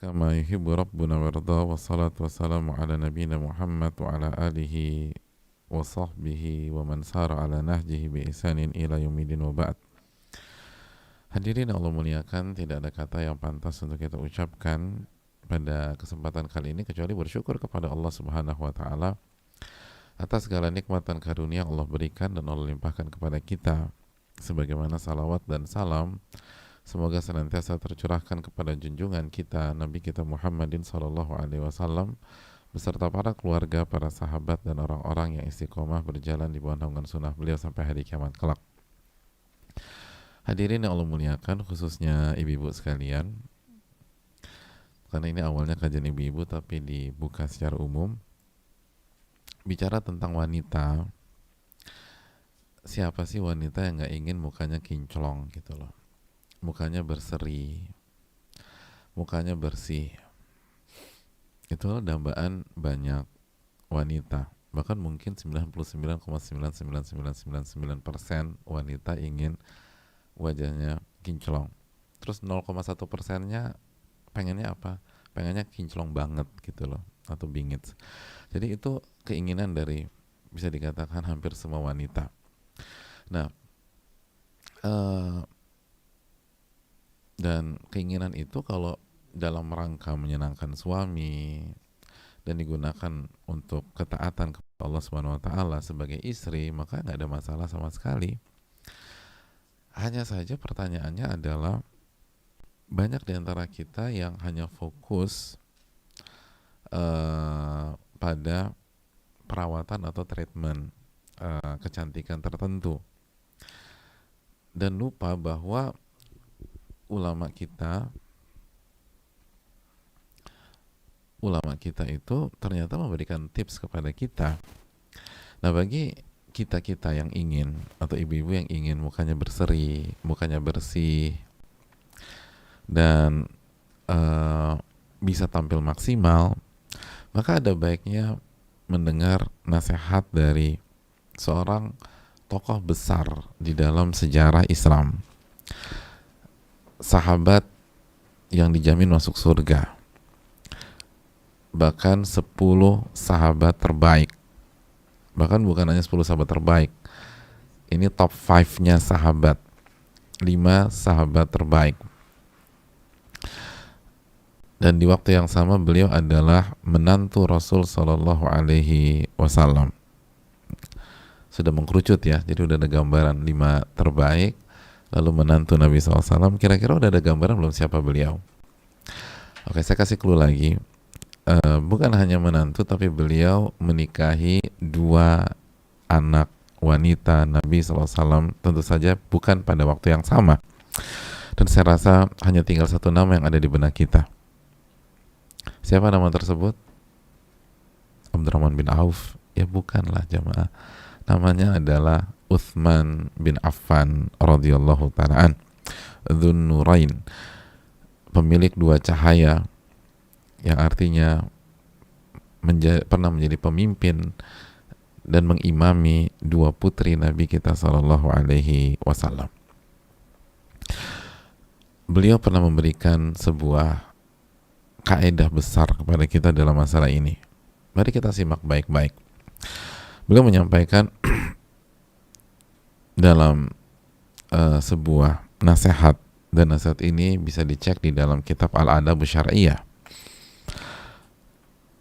كما يحب ربنا ويرضى والصلاة والسلام على نبينا محمد وعلى آله وصحبه ومن سار على نهجه بإحسان إلى يوم الدين وبعد. Hadirin Allah muliakan, tidak ada kata yang pantas untuk kita ucapkan pada kesempatan kali ini kecuali bersyukur kepada Allah Subhanahu wa taala atas segala nikmat dan karunia Allah berikan dan Allah limpahkan kepada kita, sebagaimana salawat dan salam semoga senantiasa tercurahkan kepada junjungan kita Nabi kita Muhammadin sallallahu alaihi wasallam beserta para keluarga, para sahabat dan orang-orang yang istiqomah berjalan di bawah naungan sunnah beliau sampai hari kiamat kelak. Hadirin yang Allah muliakan, khususnya ibu-ibu sekalian, karena ini awalnya kajian ibu-ibu tapi dibuka secara umum, bicara tentang wanita. Siapa sih wanita yang gak ingin mukanya kinclong gitu loh, mukanya berseri, mukanya bersih. Itulah dambaan banyak wanita, bahkan mungkin 99,99999% wanita ingin wajahnya kinclong. Terus 0,1%-nya pengennya apa? Pengennya kinclong banget gitu loh, atau bingit. Jadi itu keinginan dari, bisa dikatakan hampir semua wanita. Nah, dan keinginan itu kalau dalam rangka menyenangkan suami dan digunakan untuk ketaatan kepada Allah Subhanahu wa taala sebagai istri, maka nggak ada masalah sama sekali. Hanya saja pertanyaannya adalah, banyak di antara kita yang hanya fokus pada perawatan atau treatment kecantikan tertentu dan lupa bahwa ulama kita itu ternyata memberikan tips kepada kita. Nah, bagi kita yang ingin, atau ibu-ibu yang ingin mukanya berseri, mukanya bersih dan bisa tampil maksimal, maka ada baiknya mendengar nasihat dari seorang tokoh besar di dalam sejarah Islam, sahabat yang dijamin masuk surga, bahkan 10 sahabat terbaik, bahkan bukan hanya 10 sahabat terbaik, ini top 5-nya sahabat, 5 sahabat terbaik. Dan di waktu yang sama beliau adalah menantu Rasul Sallallahu Alaihi Wasallam. Sudah mengkerucut ya, jadi udah ada gambaran 5 terbaik, lalu menantu Nabi SAW. Kira-kira udah ada gambaran belum siapa beliau? Oke, saya kasih clue lagi. Bukan hanya menantu, tapi beliau menikahi 2 anak wanita Nabi SAW, tentu saja bukan pada waktu yang sama. Dan saya rasa hanya tinggal satu nama yang ada di benak kita. Siapa nama tersebut? Abdurrahman bin Auf? Ya bukanlah jamaah. Namanya adalah Utsman bin Affan radhiyallahu ta'ala an, Dzun Nurain, pemilik 2 cahaya, yang artinya pernah menjadi pemimpin dan mengimami 2 putri Nabi kita sallallahu alaihi wasallam. Beliau pernah memberikan sebuah kaidah besar kepada kita dalam masalah ini. Mari kita simak baik-baik. Beliau menyampaikan dalam sebuah nasihat, dan nasihat ini bisa dicek di dalam kitab Al-Adab Syar'iyyah.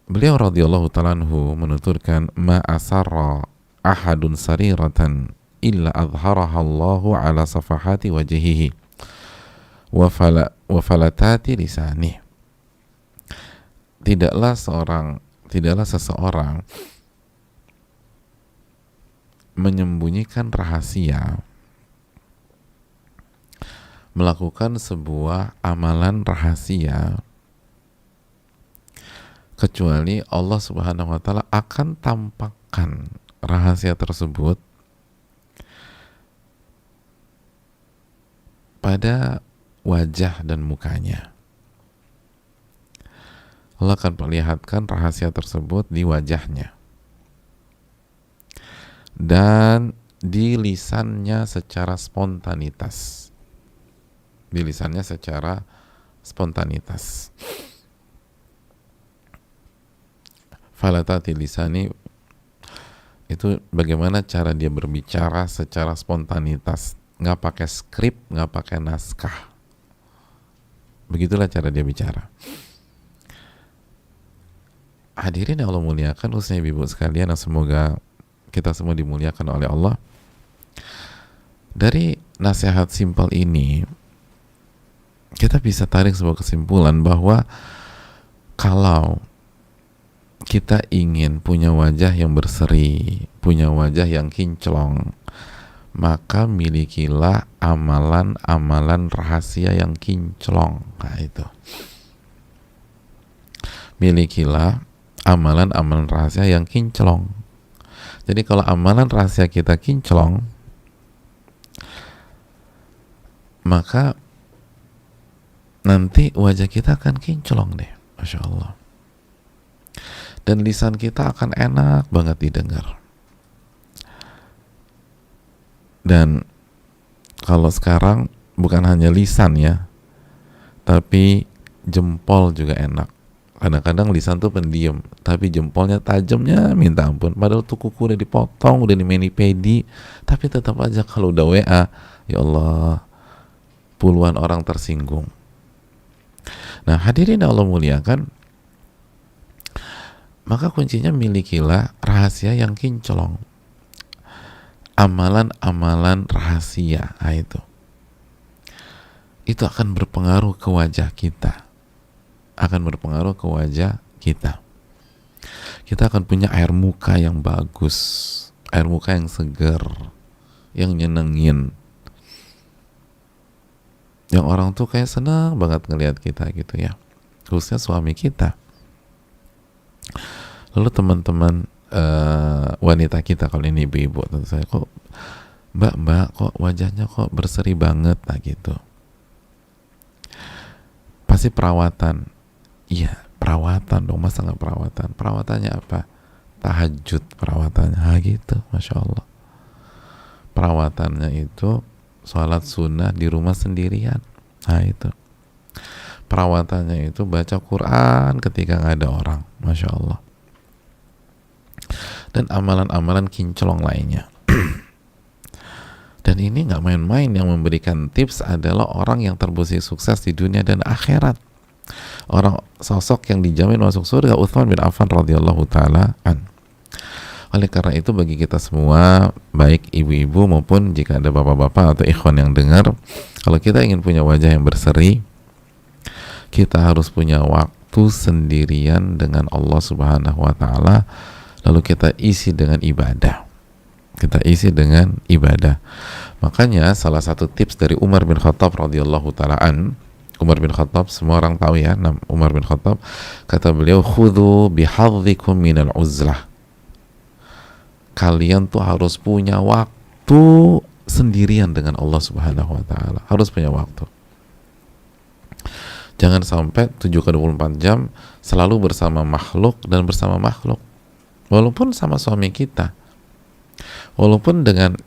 Beliau radhiyallahu ta'ala anhu menuturkan, ma asarra ahadun sariratan illa adharaha Allahu ala safahati wajhihi wa falatati lisanih. Tidaklah seseorang menyembunyikan rahasia, melakukan sebuah amalan rahasia, kecuali Allah Subhanahu wa taala akan tampakkan rahasia tersebut pada wajah dan mukanya. Allah akan perlihatkan rahasia tersebut di wajahnya dan di lisannya secara spontanitas. falatati lisani itu bagaimana cara dia berbicara secara spontanitas, nggak pakai skrip, nggak pakai naskah. Begitulah cara dia bicara. Hadirin yang Allah muliakan, khususnya ibu sekalian, yang semoga kita semua dimuliakan oleh Allah. Dari nasihat simpel ini kita bisa tarik sebuah kesimpulan bahwa kalau kita ingin punya wajah yang berseri, punya wajah yang kinclong, maka milikilah amalan-amalan rahasia yang kinclong. Nah itu, milikilah amalan-amalan rahasia yang kinclong. Jadi kalau amalan rahasia kita kinclong, maka nanti wajah kita akan kinclong deh, Masya Allah. Dan lisan kita akan enak banget didengar. Dan kalau sekarang bukan hanya lisan ya, tapi jempol juga enak. Kadang-kadang lisan tuh pendiam, tapi jempolnya tajamnya minta ampun. Padahal tuh kuku udah dipotong, udah di mani-pedi, tapi tetap aja kalau udah WA, ya Allah, puluhan orang tersinggung. Nah hadirin Allah muliakan, maka kuncinya milikilah rahasia yang kinclong, amalan-amalan rahasia. Nah, itu akan berpengaruh ke wajah kita, akan berpengaruh ke wajah kita. Kita akan punya air muka yang bagus, air muka yang segar, yang nyenengin, yang orang tuh kayak senang banget ngelihat kita gitu ya, khususnya suami kita. Lalu teman-teman wanita kita, kalau ini ibu-ibu, tentu saya, kok mbak kok wajahnya kok berseri banget, nah gitu. Pasti perawatan. Iya, perawatan dong, masa nggak perawatan? Perawatannya apa? Tahajud perawatannya, gitu, Masya Allah. Perawatannya itu sholat sunnah di rumah sendirian, nah itu. Perawatannya itu baca Quran ketika nggak ada orang, Masya Allah. Dan amalan-amalan kinclong lainnya. Dan ini nggak main-main, yang memberikan tips adalah orang yang terbukti sukses di dunia dan akhirat. Orang sosok yang dijamin masuk surga, Utsman bin Affan radhiyallahu taala an. Oleh karena itu bagi kita semua, baik ibu-ibu maupun jika ada bapak-bapak atau ikhwan yang dengar, kalau kita ingin punya wajah yang berseri, kita harus punya waktu sendirian dengan Allah Subhanahu wa taala, lalu kita isi dengan ibadah. Kita isi dengan ibadah. Makanya salah satu tips dari Umar bin Khattab radhiyallahu taala an, Umar bin Khattab, semua orang tahu ya, Umar bin Khattab, kata beliau, khudhu bihadhikum minal uzlah. Kalian tuh harus punya waktu sendirian dengan Allah Subhanahu wa taala. Harus punya waktu. Jangan sampai 7/24 jam selalu bersama makhluk dan bersama makhluk. Walaupun sama suami kita, walaupun dengan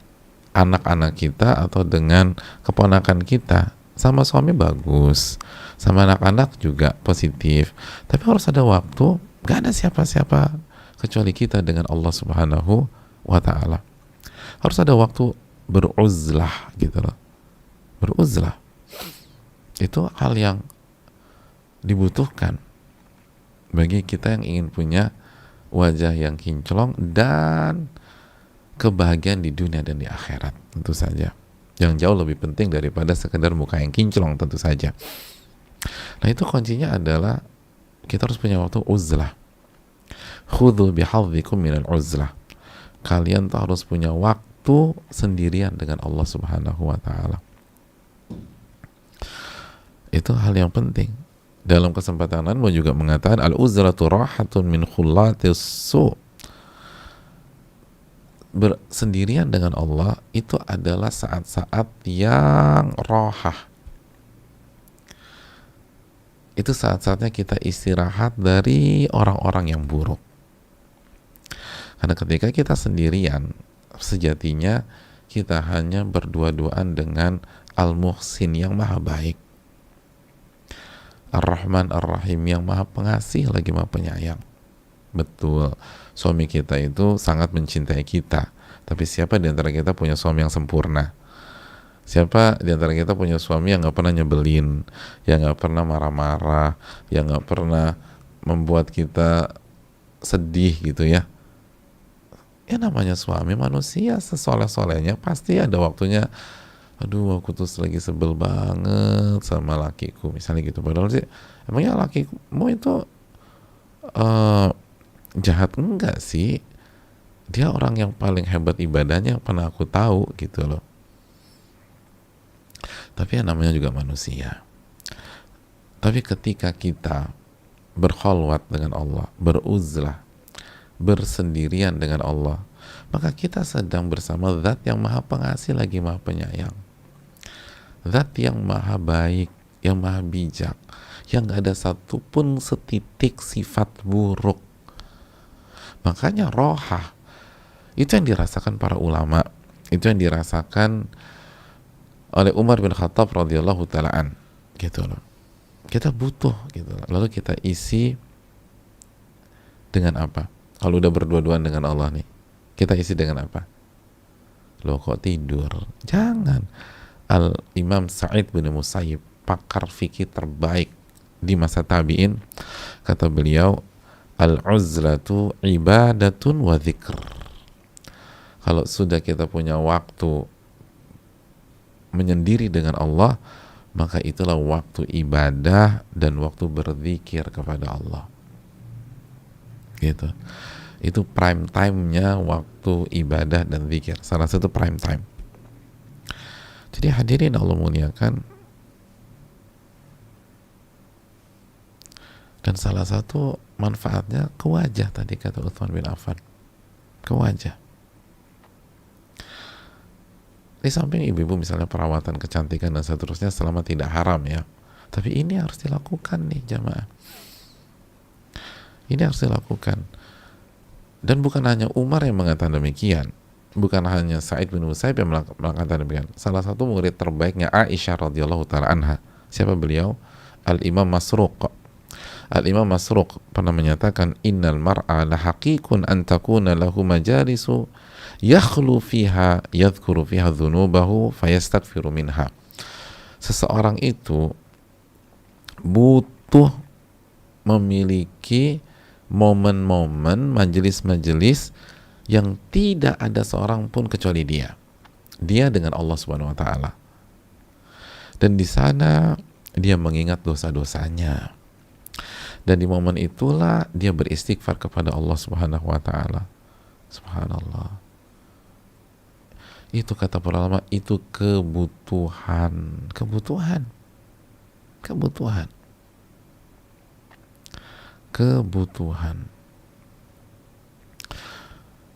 anak-anak kita atau dengan keponakan kita, sama suami bagus, sama anak-anak juga positif, tapi harus ada waktu, gak ada siapa-siapa kecuali kita dengan Allah Subhanahu wa ta'ala. Harus ada waktu beruzlah gitu loh. Beruzlah itu hal yang dibutuhkan bagi kita yang ingin punya wajah yang kinclong dan kebahagiaan di dunia dan di akhirat, tentu saja, yang jauh lebih penting daripada sekedar muka yang kinclong, tentu saja. Nah itu kuncinya adalah kita harus punya waktu uzlah. Khudhu bihadhikum minal uzlah. Kalian tuh harus punya waktu sendirian dengan Allah Subhanahu wa ta'ala. Itu hal yang penting. Dalam kesempatan lain juga mengatakan al-uzlatu rahatun min khullatis su'. Bersendirian dengan Allah itu adalah saat-saat yang rohah. Itu saat-saatnya kita istirahat dari orang-orang yang buruk. Karena ketika kita sendirian, sejatinya kita hanya berdua-duaan dengan Al-Muhsin yang maha baik, Ar-Rahman Ar-Rahim yang maha pengasih lagi maha penyayang. Betul, suami kita itu sangat mencintai kita, tapi siapa di antara kita punya suami yang sempurna? Siapa di antara kita punya suami yang nggak pernah nyebelin, yang nggak pernah marah-marah, yang nggak pernah membuat kita sedih gitu ya? Ya namanya suami manusia, sesoleh-solehnya pasti ada waktunya, aduh aku tuh lagi sebel banget sama lakiku misalnya gitu. Padahal sih emangnya lakimu itu eh, jahat? Enggak sih, dia orang yang paling hebat ibadahnya yang pernah aku tahu gitu loh. Tapi yang namanya juga manusia. Tapi ketika kita berkholwat dengan Allah, beruzlah, bersendirian dengan Allah, maka kita sedang bersama zat yang maha pengasih lagi maha penyayang, zat yang maha baik, yang maha bijak, yang gak ada satupun setitik sifat buruk. Makanya rohah itu yang dirasakan para ulama, itu yang dirasakan oleh Umar bin Khattab radhiyallahu taalaan gitu loh. Kita butuh gitu loh. Lalu kita isi dengan apa? Kalau udah berdua-duaan dengan Allah nih, kita isi dengan apa? Loh kok tidur? Jangan. Al Imam Sa'id bin Musayyib, pakar fikih terbaik di masa tabi'in, kata beliau, al-uzlatu ibadatun wa dzikr. Kalau sudah kita punya waktu menyendiri dengan Allah, maka itulah waktu ibadah dan waktu berzikir kepada Allah. Gitu. Itu prime time-nya waktu ibadah dan zikir. Salah satu prime time. Jadi hadirin Allah muliakan, dan salah satu manfaatnya ke wajah tadi kata Utsman bin Affan. Ke wajah. Di samping ibu-ibu misalnya perawatan kecantikan dan seterusnya selama tidak haram ya. Tapi ini harus dilakukan nih jamaah. Ini harus dilakukan. Dan bukan hanya Umar yang mengatakan demikian. Bukan hanya Sa'id bin Musayyib yang mengatakan demikian. Salah satu murid terbaiknya Aisyah radhiyallahu taala anha. Siapa beliau? Al-Imam Masruq. Al-Imam Masruq pernah menyatakan, innal mar'a lahaqiqun an takuna lahu majalisu yakhlu fiha yadhkuru fiha dhunubahu fayastaghfiru minha. Seseorang itu butuh memiliki momen-momen, majelis-majelis yang tidak ada seorang pun kecuali dia dengan Allah Subhanahu wa taala. Dan di sana dia mengingat dosa-dosanya. Dan di momen itulah dia beristighfar kepada Allah Subhanahu wa taala. Subhanallah. Itu kata para ulama, itu kebutuhan.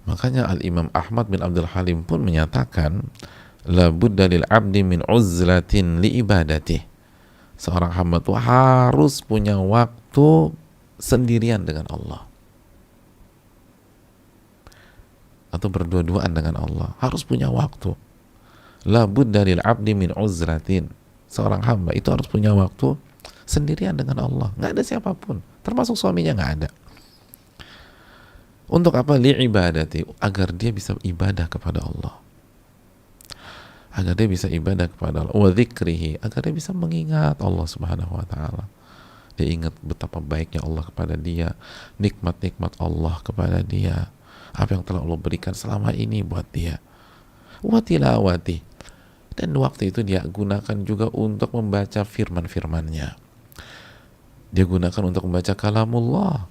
Makanya Al-Imam Ahmad bin Abdul Halim pun menyatakan, la budda lil abdi min uzlatin li ibadatih. Seorang hamba itu harus punya waktu sendirian dengan Allah, atau berdua-duaan dengan Allah. Harus punya waktu. La budda lil abdi min uzlatin. Seorang hamba itu harus punya waktu sendirian dengan Allah. Nggak ada siapapun, termasuk suaminya nggak ada. Untuk apa? Li ibadati, agar dia bisa ibadah kepada Allah. Agar dia bisa ibadah kepada Allah. Wa dzikrihi, agar dia bisa mengingat Allah Subhanahu wa taala. Dia ingat betapa baiknya Allah kepada dia, nikmat-nikmat Allah kepada dia, apa yang telah Allah berikan selama ini buat dia. Wa tilawati, dan waktu itu dia gunakan juga untuk membaca firman-firmannya. Dia gunakan untuk membaca kalamullah,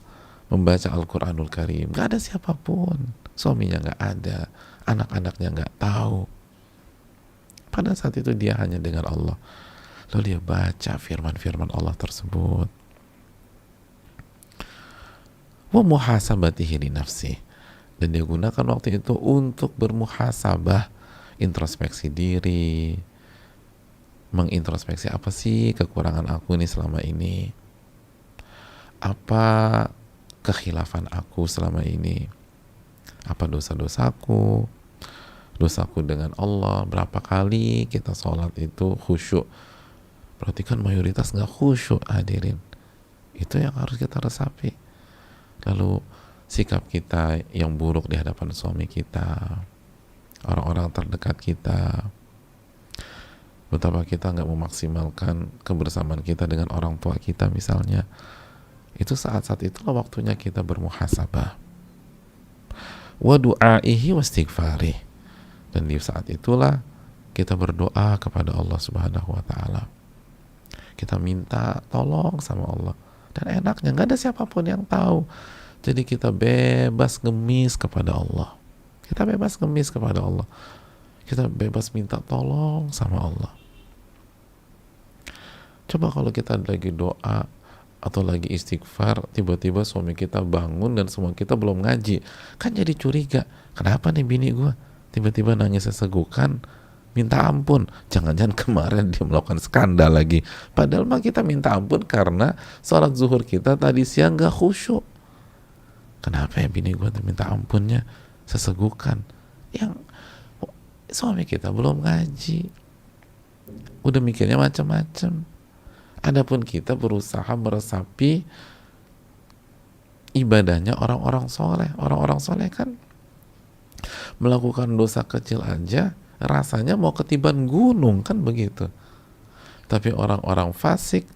membaca Al-Quranul Karim. Gak ada siapapun, suaminya gak ada, anak-anaknya gak tahu. Pada saat itu dia hanya dengan Allah. Lalu dia baca firman-firman Allah tersebut. Wa muhasabatihi li nafsi, dan dia gunakan waktu itu untuk bermuhasabah, introspeksi diri, mengintrospeksi apa sih kekurangan aku ini selama ini, apa kekhilafan aku selama ini, apa dosaku dengan Allah, berapa kali kita sholat itu khusyuk. Berarti kan mayoritas nggak khusyuk, hadirin. Itu yang harus kita resapi. Lalu sikap kita yang buruk di hadapan suami kita, orang-orang terdekat kita, betapa kita nggak memaksimalkan kebersamaan kita dengan orang tua kita misalnya. Itu saat-saat itulah waktunya kita bermuhasabah. Wa du'aihi wa istighfarih. Dan di saat itulah kita berdoa kepada Allah Subhanahu wa taala. Kita minta tolong sama Allah. Dan enaknya nggak ada siapapun yang tahu. Jadi kita bebas ngemis kepada Allah. Kita bebas ngemis kepada Allah. Kita bebas minta tolong sama Allah. Coba kalau kita lagi doa atau lagi istighfar, tiba-tiba suami kita bangun dan semua kita belum ngaji, kan jadi curiga, kenapa nih bini gue tiba-tiba nangis sesegukan, minta ampun, jangan-jangan kemarin dia melakukan skandal lagi, padahal mah kita minta ampun karena sholat zuhur kita tadi siang gak khusyuk. Kenapa ya bini gue minta ampunnya sesegukan, yang suami kita belum ngaji, udah mikirnya macam-macam. Adapun kita berusaha meresapi ibadahnya orang-orang soleh. Orang-orang soleh kan melakukan dosa kecil aja rasanya mau ketiban gunung, kan begitu. Tapi orang-orang fasik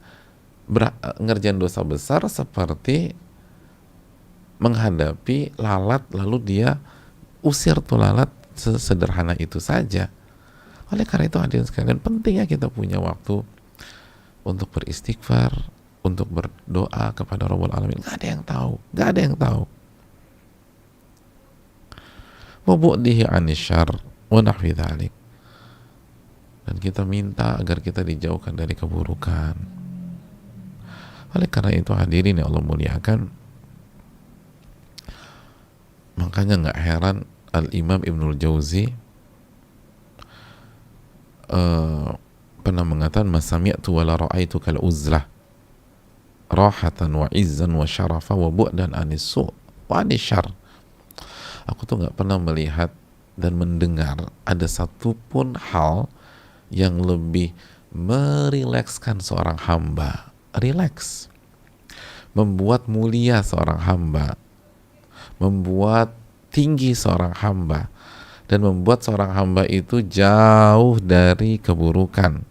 ngerjain dosa besar seperti menghadapi lalat lalu dia usir tuh lalat, sesederhana itu saja. Oleh karena itu hadirin sekalian, pentingnya kita punya waktu untuk beristighfar, untuk berdoa kepada Rabbul Alamin. Gak ada yang tahu, gak ada yang tahu. Wa bu'dihi 'anil syarr wa nahwi dzalik. Dan kita minta agar kita dijauhkan dari keburukan. Oleh karena itu hadirin yang Allah muliakan, makanya nggak heran Al-Imam Ibnul Jauzi pernah mengatakan, masami'tu wa la ra'aitu kal uzlah rahatan wa izzan wa syarafa wa bu'dan anis su' wa anis syarr. Aku tuh nggak pernah melihat dan mendengar ada satupun hal yang lebih merilekskan seorang hamba, rileks, membuat mulia seorang hamba, membuat tinggi seorang hamba, dan membuat seorang hamba itu jauh dari keburukan,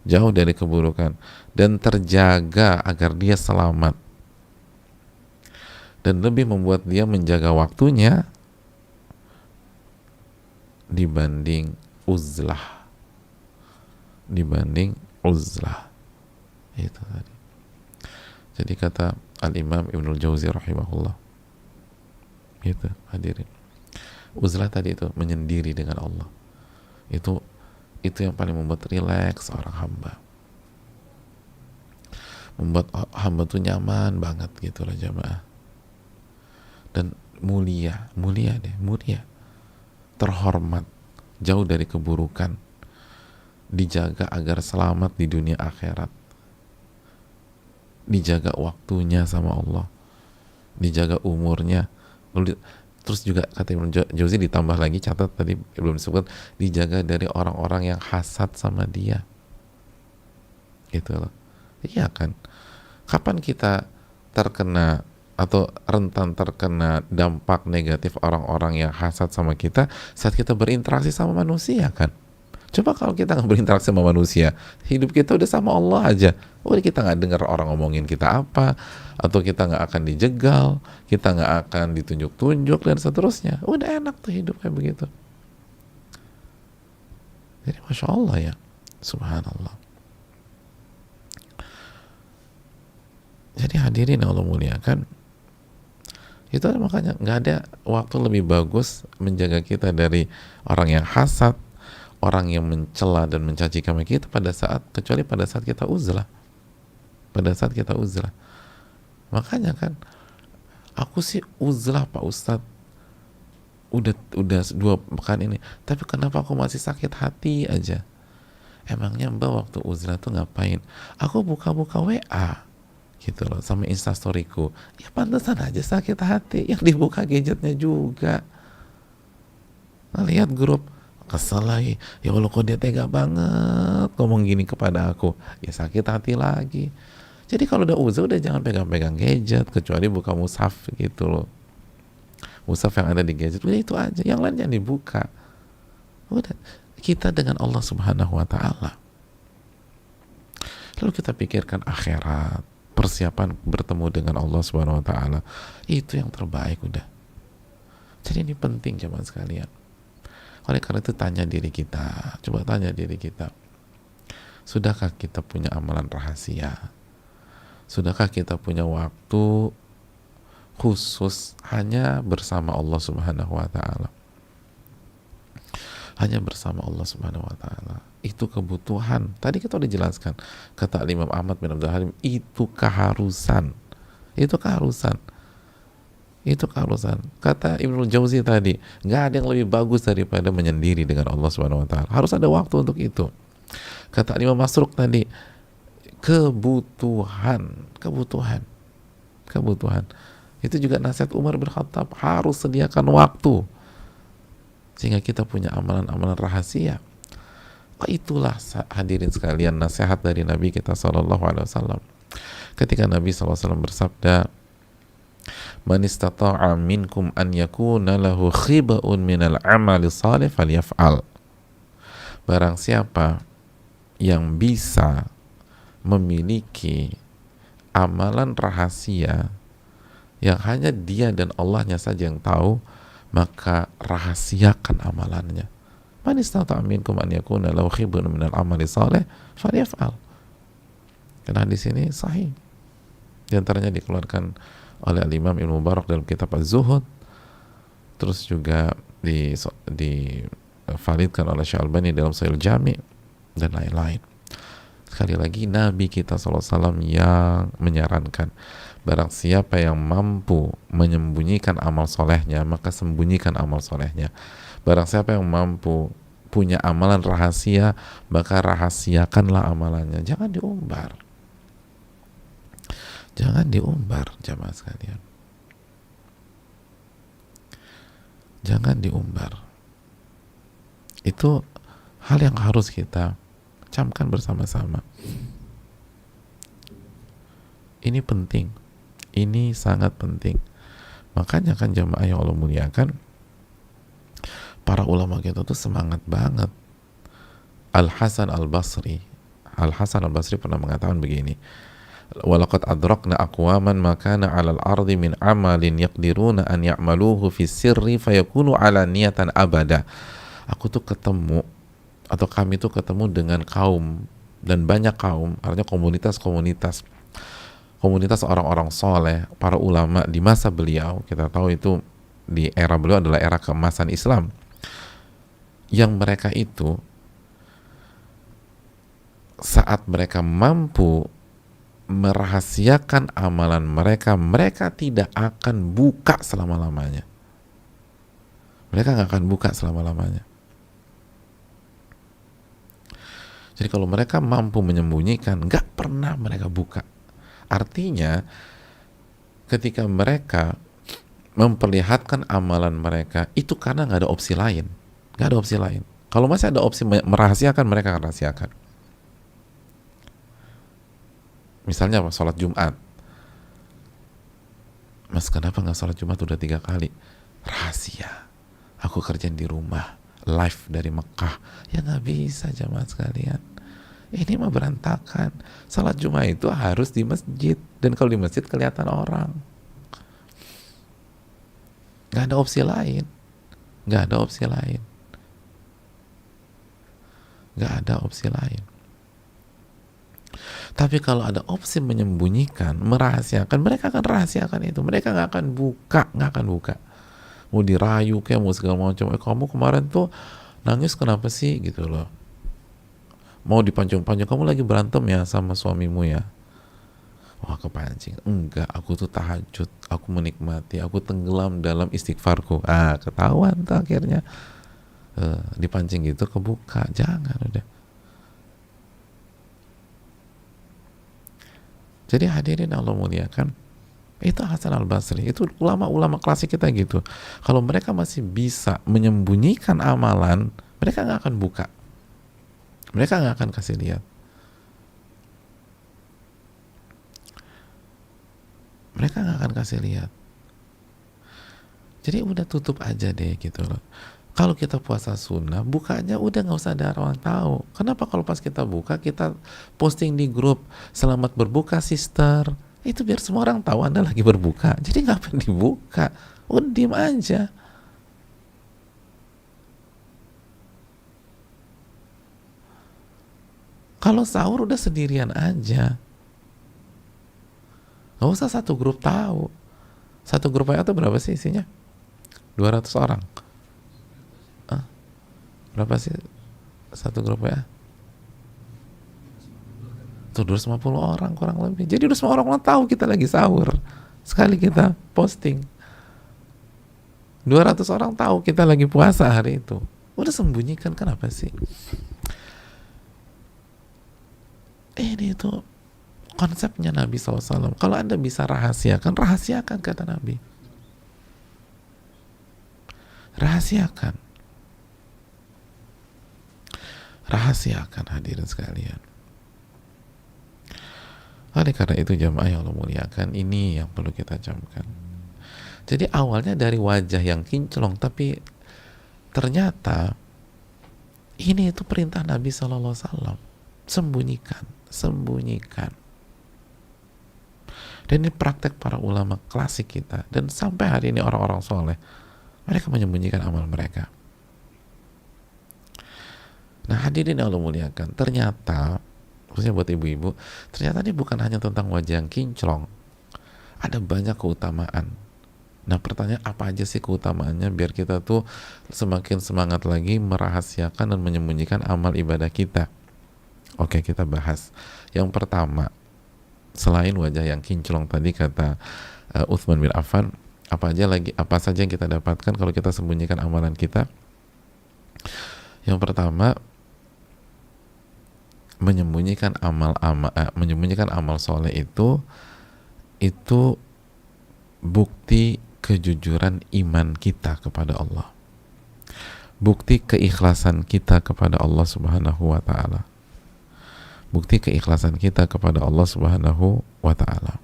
jauh dari keburukan, dan terjaga agar dia selamat, dan lebih membuat dia menjaga waktunya dibanding uzlah, dibanding uzlah. Itu tadi. Jadi kata Al-Imam Ibnul Jauzi rahimahullah, itu hadirin, uzlah tadi itu menyendiri dengan Allah, itu yang paling membuat rileks orang hamba, membuat hamba tuh nyaman banget gitu lah jamaah, dan mulia deh, mulia, terhormat, jauh dari keburukan, dijaga agar selamat di dunia akhirat, dijaga waktunya sama Allah, dijaga umurnya. Terus juga kata Ibnu Jauzi ditambah lagi, catat tadi belum disebut, dijaga dari orang-orang yang hasad sama dia, gitu loh. Iya kan, kapan kita terkena atau rentan terkena dampak negatif orang-orang yang hasad sama kita? Saat kita berinteraksi sama manusia kan. Coba kalau kita nggak berinteraksi sama manusia, hidup kita udah sama Allah aja, udah kita nggak dengar orang ngomongin kita apa, atau kita nggak akan dijegal, kita nggak akan ditunjuk-tunjuk dan seterusnya. Udah enak tuh hidup kayak begitu. Jadi masya Allah ya, subhanallah. Jadi hadirin yang Allah muliakan, itu makanya nggak ada waktu lebih bagus menjaga kita dari orang yang hasad, orang yang mencela dan mencaci kami kita kecuali pada saat kita uzlah. Pada saat kita uzlah. Makanya kan, aku sih uzlah Pak Ustadz udah 2 pekan ini, tapi kenapa aku masih sakit hati aja? Emangnya Mbak waktu uzlah tuh ngapain? Aku buka-buka WA gitu loh sama instastoryku, ya pantesan aja sakit hati, yang dibuka gadgetnya juga, ngelihat grup, kesel lagi, ya Allah kok dia tega banget ngomong gini kepada aku, ya sakit hati lagi. Jadi kalau udah uzur udah jangan pegang-pegang gadget, kecuali buka mushaf gitu loh. Mushaf yang ada di gadget udah itu aja, yang lain jangan dibuka. Udah, kita dengan Allah Subhanahu wa taala. Lalu kita pikirkan akhirat, persiapan bertemu dengan Allah Subhanahu wa taala. Itu yang terbaik udah. Jadi ini penting jemaah sekalian. Oleh karena itu tanya diri kita, coba tanya diri kita. Sudahkah kita punya amalan rahasia? Sudahkah kita punya waktu khusus hanya bersama Allah Subhanahu wa taala? Hanya bersama Allah Subhanahu wa taala. Itu kebutuhan. Tadi kita udah jelaskan. Kata Imam Ahmad bin Abdul Halim, itu keharusan. Itu keharusan. Itu keharusan. Kata Ibnu Jauzi tadi, nggak ada yang lebih bagus daripada menyendiri dengan Allah Subhanahu wa taala. Harus ada waktu untuk itu. Kata Imam Masruq tadi, kebutuhan. Itu juga nasihat Umar bin Khattab, harus sediakan waktu sehingga kita punya amalan-amalan rahasia. Itulah hadirin sekalian nasihat dari Nabi kita SAW. Ketika Nabi SAW bersabda, man istata'a minkum an yakuna lahu khiba'un minal amali salih falyaf'al. Barang siapa yang bisa memiliki amalan rahasia yang hanya dia dan Allahnya saja yang tahu, maka rahasiakan amalannya. Man istata'a minkum an yakuna lahu khiba'un minal amali salih falyaf'al. Karena di sini sahih. Di antaranya dikeluarkan oleh Al-Imam Ibnu Mubarak dalam kitab Az-Zuhud, terus juga divalidkan oleh Syekh Albani dalam Sahih Jami' dan lain-lain. Sekali lagi Nabi kita SAW yang menyarankan, barang siapa yang mampu menyembunyikan amal solehnya, maka sembunyikan amal solehnya. Barang siapa yang mampu punya amalan rahasia, maka rahasiakanlah amalannya. Jangan diumbar. Jangan diumbar, jamaah sekalian. Jangan diumbar. Itu hal yang harus kita camkan bersama-sama. Ini penting. Ini sangat penting. Makanya kan jamaah yang Allah muliakan, para ulama kita tuh semangat banget. Al-Hasan Al-Basri pernah mengatakan begini, walaqad adrakna aqwaman ma kana 'alal ardi min amalin yaqdiruna an ya'maluhu fi sirri fayakunu 'ala niyatan abada. Aku tuh ketemu, atau kami tuh ketemu dengan kaum, dan banyak kaum, artinya komunitas orang-orang soleh, para ulama di masa beliau. Kita tahu itu di era beliau adalah era keemasan Islam, yang mereka itu saat mereka mampu merahasiakan amalan mereka, mereka tidak akan buka selama-lamanya. Mereka nggak akan buka selama-lamanya. Jadi kalau mereka mampu menyembunyikan, nggak pernah mereka buka. Artinya ketika mereka memperlihatkan amalan mereka, itu karena nggak ada opsi lain. Nggak ada opsi lain. Kalau masih ada opsi merahasiakan, mereka akan rahasiakan. Misalnya apa? Sholat Jumat. Mas, kenapa nggak sholat Jumat udah 3 kali? Rahasia. Aku kerjain di rumah, live dari Mekah. Ya nggak bisa jamaah sekalian. Ini mah berantakan. Sholat Jumat itu harus di masjid. Dan kalau di masjid kelihatan orang. Nggak ada opsi lain. Nggak ada opsi lain. Nggak ada opsi lain. Tapi kalau ada opsi menyembunyikan, merahasiakan, mereka akan rahasiakan itu. Mereka nggak akan buka, Mau dirayu kayak mau segala macam. Kamu kemarin tuh nangis kenapa sih gitu loh. Mau dipancung-pancung, kamu lagi berantem ya sama suamimu ya. Wah, kepancing. Enggak, aku tuh tahajud, aku menikmati, aku tenggelam dalam istighfarku. Ketahuan tuh akhirnya. Dipancing gitu kebuka. Jangan udah. Jadi hadirin Allah muliakan, itu Hasan Al-Basri, itu ulama-ulama klasik kita gitu. Kalau mereka masih bisa menyembunyikan amalan, mereka nggak akan buka, mereka nggak akan kasih lihat. Mereka nggak akan kasih lihat. Jadi udah tutup aja deh gitu loh. Kalau kita puasa sunnah, bukanya udah nggak usah ada orang tahu. Kenapa kalau pas kita buka, kita posting di grup, selamat berbuka sister. Itu biar semua orang tahu Anda lagi berbuka. Jadi ngapain dibuka? Udah diem aja. Kalau sahur udah sendirian aja. Nggak usah satu grup tahu. Satu grup WA itu berapa sih isinya? 200 orang. Berapa sih satu grup WA? Tuh 250 orang kurang lebih. Jadi udah semua orang tahu kita lagi sahur. Sekali kita posting, 200 orang tahu kita lagi puasa hari itu. Udah sembunyikan, kenapa sih? Ini itu konsepnya Nabi SAW. Kalau Anda bisa rahasiakan, rahasiakan kata Nabi. Rahasiakan. Rahasiakan hadirin sekalian. Oleh karena itu jamaah yang Allah muliakan, ini yang perlu kita camkan. Jadi awalnya dari wajah yang kinclong, tapi ternyata ini itu perintah Nabi SAW. Sembunyikan, sembunyikan. Dan ini praktek para ulama klasik kita. Dan sampai hari ini orang-orang soleh, mereka menyembunyikan amal mereka. Nah hadirin yang Allah muliakan, ternyata khususnya buat ibu-ibu, ternyata ini bukan hanya tentang wajah yang kinclong, ada banyak keutamaan. Nah pertanyaan, apa aja sih keutamaannya biar kita tuh semakin semangat lagi merahasiakan dan menyembunyikan amal ibadah kita. Oke, kita bahas. Yang pertama, selain wajah yang kinclong tadi kata Utsman bin Affan, apa saja yang kita dapatkan kalau kita sembunyikan amalan kita? Yang pertama, menyembunyikan amal soleh itu bukti kejujuran iman kita kepada Allah, bukti keikhlasan kita kepada Allah Subhanahu wa ta'ala, bukti keikhlasan kita kepada Allah Subhanahu wa ta'ala.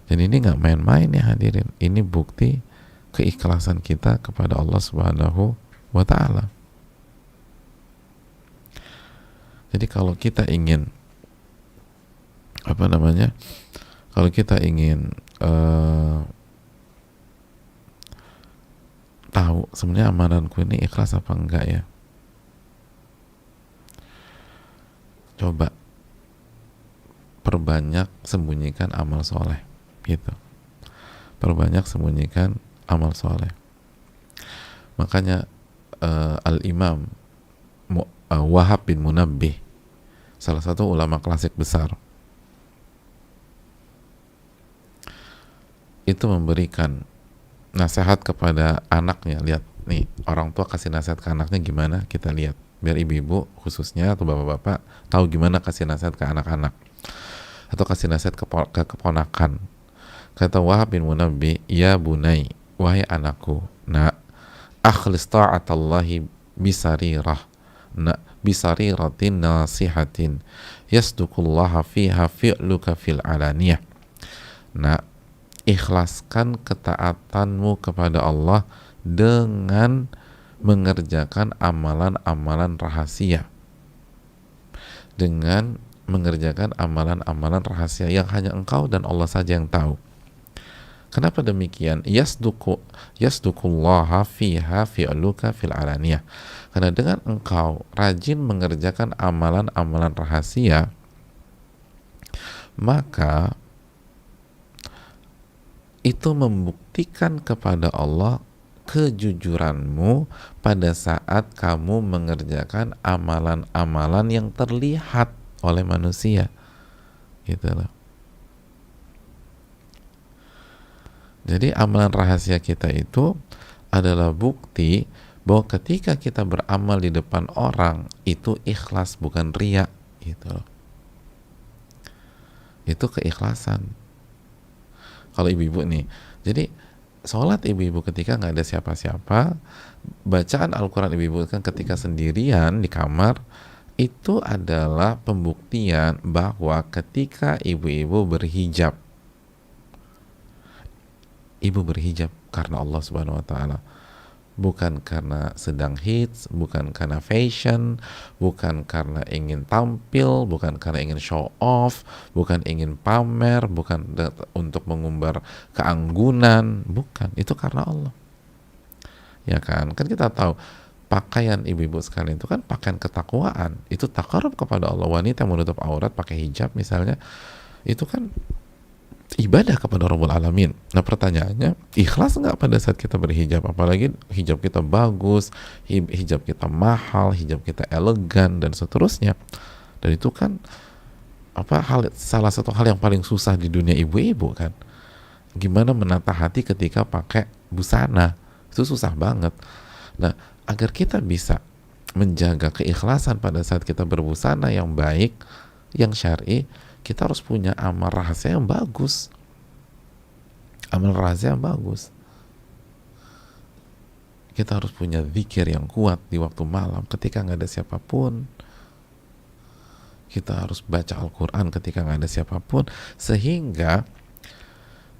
Dan ini nggak main-main ya hadirin, ini bukti keikhlasan kita kepada Allah Subhanahu wa ta'ala. Jadi kalau kita ingin kalau kita ingin tahu sebenarnya amalanku ini ikhlas apa enggak ya, coba perbanyak sembunyikan amal soleh gitu, perbanyak sembunyikan amal soleh. Makanya Al-Imam Wahab bin Munabbih, salah satu ulama klasik besar, itu memberikan nasihat kepada anaknya. Lihat nih, orang tua kasih nasihat ke anaknya gimana, kita lihat biar ibu-ibu khususnya atau bapak-bapak tahu gimana kasih nasihat ke anak-anak atau kasih nasihat ke keponakan. Kata Wahab bin Munabbih, ya bunai, wahai anakku, nak, akhlis ta'atallahi bisarirah, bisariratin nasihatin yasdukullaha fiha fi'luka fil alaniyah. Nah, ikhlaskan ketaatanmu kepada Allah dengan mengerjakan amalan-amalan rahasia, dengan mengerjakan amalan-amalan rahasia yang hanya engkau dan Allah saja yang tahu. Kenapa demikian? Yasdukullaha fiha fi'luka fil alaniyah. Karena dengan engkau rajin mengerjakan amalan-amalan rahasia, maka itu membuktikan kepada Allah kejujuranmu pada saat kamu mengerjakan amalan-amalan yang terlihat oleh manusia. Gitu loh. Jadi amalan rahasia kita itu adalah bukti bahwa ketika kita beramal di depan orang itu ikhlas, bukan riya gitu. Itu keikhlasan. Kalau ibu-ibu nih, jadi sholat ibu-ibu ketika nggak ada siapa-siapa, bacaan Al-Quran ibu-ibu kan ketika sendirian di kamar, itu adalah pembuktian bahwa ketika ibu-ibu berhijab, Ibu berhijab karena Allah Subhanahu wa taala, bukan karena sedang hits, bukan karena fashion, bukan karena ingin tampil, bukan karena ingin show off, bukan ingin pamer, bukan untuk mengumbar keanggunan, bukan, itu karena Allah. Ya kan? Kan kita tahu pakaian ibu-ibu sekalian itu kan pakaian ketakwaan, itu takarub kepada Allah. Wanita yang menutup aurat pakai hijab misalnya, itu kan ibadah kepada Rabbul Alamin. Nah pertanyaannya, ikhlas nggak pada saat kita berhijab? Apalagi hijab kita bagus, hijab kita mahal, hijab kita elegan dan seterusnya. Dan itu kan salah satu hal yang paling susah di dunia ibu-ibu kan. Gimana menata hati ketika pakai busana? Itu susah banget. Nah, agar kita bisa menjaga keikhlasan pada saat kita berbusana yang baik, yang syar'i, kita harus punya amal rahasia yang bagus. Amal rahasia yang bagus. Kita harus punya zikir yang kuat di waktu malam ketika nggak ada siapapun. Kita harus baca Al-Quran ketika nggak ada siapapun, sehingga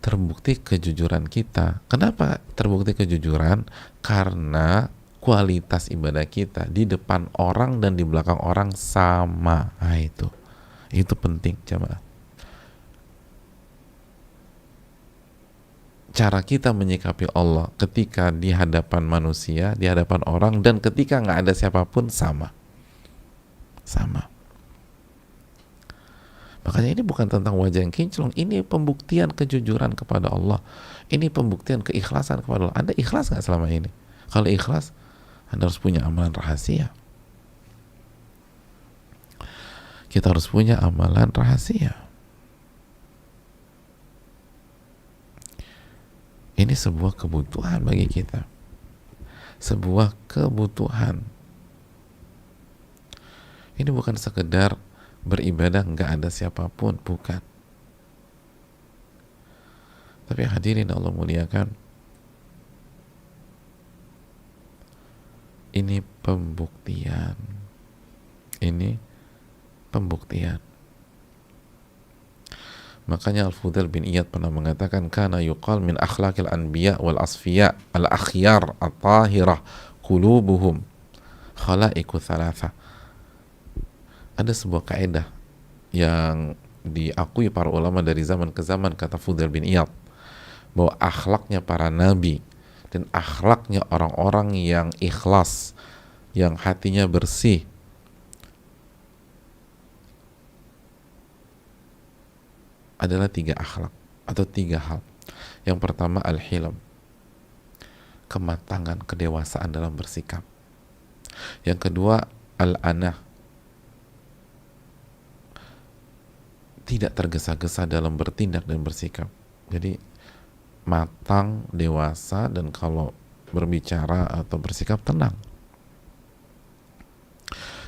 terbukti kejujuran kita. Kenapa terbukti kejujuran? Karena kualitas ibadah kita di depan orang dan di belakang orang sama. Nah, itu penting, jemaah. Cara kita menyikapi Allah ketika di hadapan manusia, di hadapan orang, dan ketika nggak ada siapapun sama. Makanya ini bukan tentang wajah yang kinclong, ini pembuktian kejujuran kepada Allah, ini pembuktian keikhlasan kepada Allah. Anda ikhlas nggak selama ini? Kalau ikhlas, Anda harus punya amalan rahasia. Kita harus punya amalan rahasia. Ini sebuah kebutuhan bagi kita, sebuah kebutuhan. Ini bukan sekedar beribadah nggak ada siapapun, bukan. Tapi hadirin Allah muliakan, ini pembuktian. Makanya Al-Fudail bin Iyad pernah mengatakan, kana yuqal min akhlaqil anbiya wal asfiya al akhyar at-tahirah qulubuhum khalaiqu thalatha. Ada sebuah kaidah yang diakui para ulama dari zaman ke zaman, kata Fudail bin Iyad, bahwa akhlaknya para nabi dan akhlaknya orang-orang yang ikhlas, yang hatinya bersih, adalah 3 akhlak atau 3 hal. Yang pertama al-hilm, kematangan, kedewasaan dalam bersikap. Yang kedua al-anah, tidak tergesa-gesa dalam bertindak dan bersikap. Jadi matang, dewasa, dan kalau berbicara atau bersikap tenang.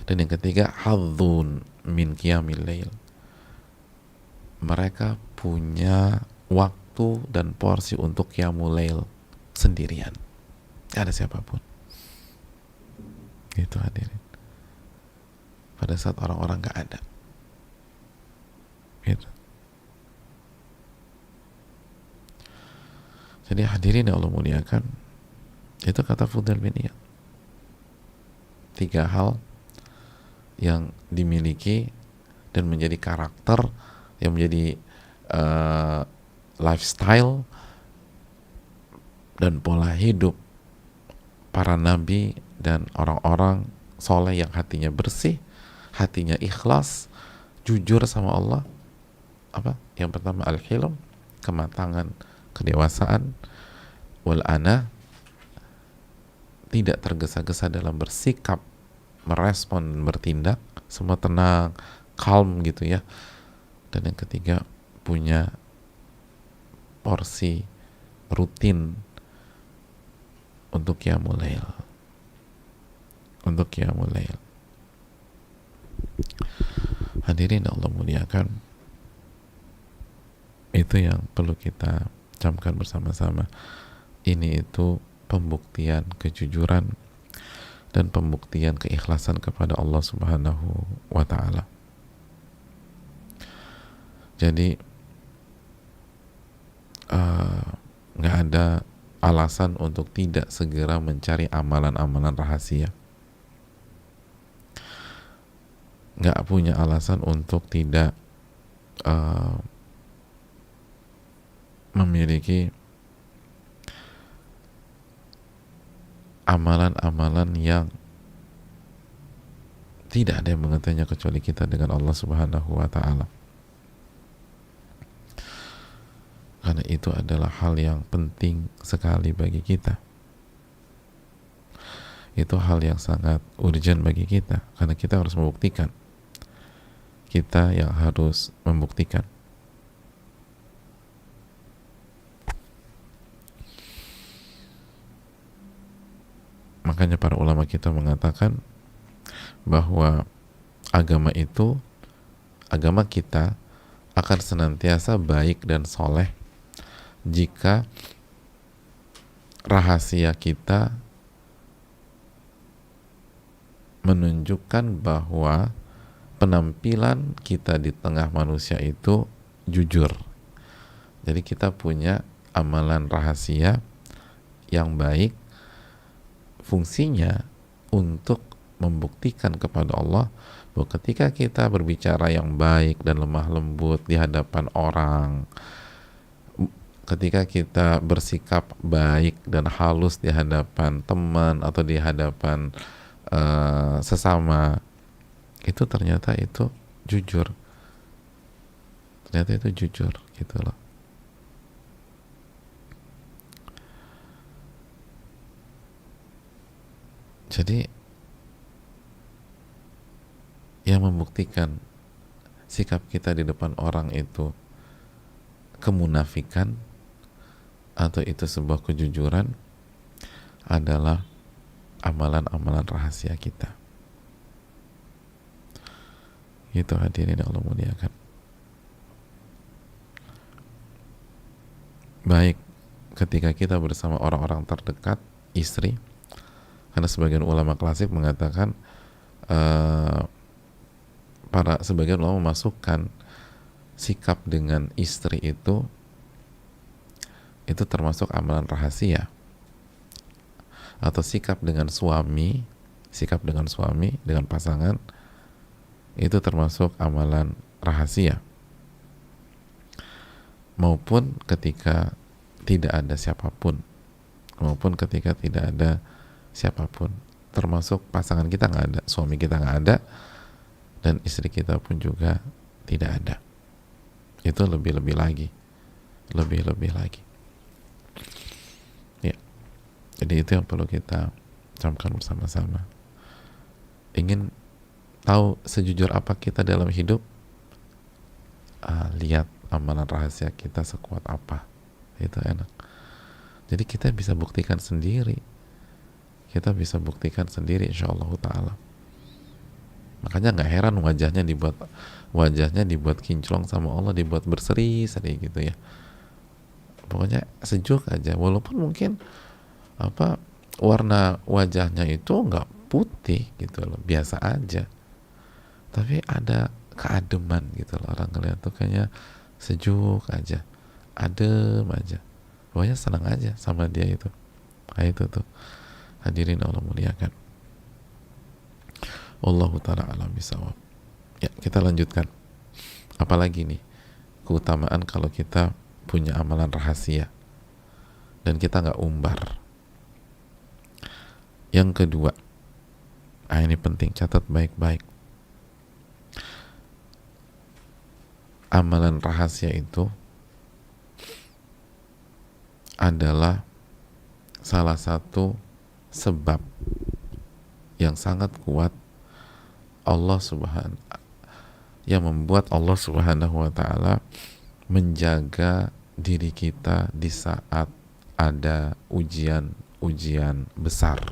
Dan yang ketiga hadzun min qiyamil lail, mereka punya waktu dan porsi untuk qiyamul lail sendirian, gak ada siapapun. Itu hadirin, pada saat orang-orang gak ada gitu. Jadi hadirin yang Allah muliakan, itu kata Fudail bin Iyad, 3 hal yang dimiliki dan menjadi karakter, yang menjadi lifestyle dan pola hidup para nabi dan orang-orang soleh yang hatinya bersih, hatinya ikhlas, jujur sama Allah. Apa? Yang pertama al-hilm, kematangan, kedewasaan, wal ana, tidak tergesa-gesa dalam bersikap, merespon, bertindak, semua tenang, calm gitu ya. Dan yang ketiga, punya porsi rutin untuk qiyamul lail. Hadirin Allah muliakan, itu yang perlu kita camkan bersama-sama. Ini itu pembuktian kejujuran dan pembuktian keikhlasan kepada Allah Subhanahu wa ta'ala. Jadi nggak ada alasan untuk tidak segera mencari amalan-amalan rahasia, nggak punya alasan untuk tidak memiliki amalan-amalan yang tidak ada yang mengetahuinya kecuali kita dengan Allah Subhanahu wa Ta'ala. Karena itu adalah hal yang penting sekali bagi kita. Itu hal yang sangat urgent bagi kita, karena kita harus membuktikan. Kita yang harus membuktikan. Makanya para ulama kita mengatakan bahwa agama kita akan senantiasa baik dan soleh jika rahasia kita menunjukkan bahwa penampilan kita di tengah manusia itu jujur. Jadi kita punya amalan rahasia yang baik, fungsinya untuk membuktikan kepada Allah bahwa ketika kita berbicara yang baik dan lemah lembut di hadapan orang, ketika kita bersikap baik dan halus di hadapan teman atau di hadapan sesama, itu ternyata itu jujur, gitu loh. Jadi yang membuktikan sikap kita di depan orang itu kemunafikan atau itu sebuah kejujuran adalah amalan-amalan rahasia kita. Itu hadirin yang Allah muliakan. Baik ketika kita bersama orang-orang terdekat, istri, karena sebagian ulama klasik mengatakan sebagian ulama memasukkan sikap dengan istri itu termasuk amalan rahasia, atau sikap dengan suami dengan pasangan itu termasuk amalan rahasia, maupun ketika tidak ada siapapun, termasuk pasangan kita nggak ada, suami kita nggak ada, dan istri kita pun juga tidak ada. Itu lebih-lebih lagi. Ya. Jadi itu yang perlu kita camkan bersama-sama. Ingin tahu sejujur apa kita dalam hidup? Lihat amalan rahasia kita sekuat apa. Itu enak. Jadi kita bisa buktikan sendiri. Insyaallah ta'ala. Makanya nggak heran wajahnya dibuat kinclong sama Allah, dibuat berseri-seri gitu ya. Pokoknya sejuk aja, walaupun mungkin warna wajahnya itu nggak putih gitu loh, biasa aja, tapi ada keademan gitu loh, orang ngeliat tuh kayaknya sejuk aja, adem aja, pokoknya senang aja sama dia itu. Nah, itu tuh hadirin Allah muliakan. Wallahu ta'ala alam bisawab. Ya, kita lanjutkan. Apalagi nih keutamaan kalau kita punya amalan rahasia dan kita nggak umbar. Yang kedua, ini penting, catat baik-baik. Amalan rahasia itu adalah salah satu sebab yang sangat kuat yang membuat Allah Subhanahu wa ta'ala menjaga diri kita di saat ada ujian besar,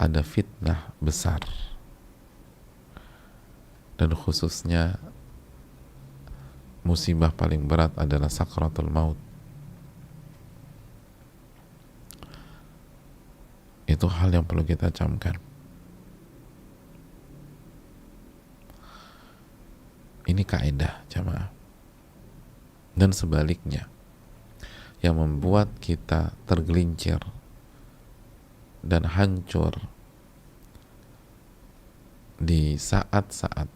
ada fitnah besar, dan khususnya musibah paling berat adalah sakratul maut. Itu hal yang perlu kita camkan. Ini kaidah jamaah. Dan sebaliknya, yang membuat kita tergelincir dan hancur di saat-saat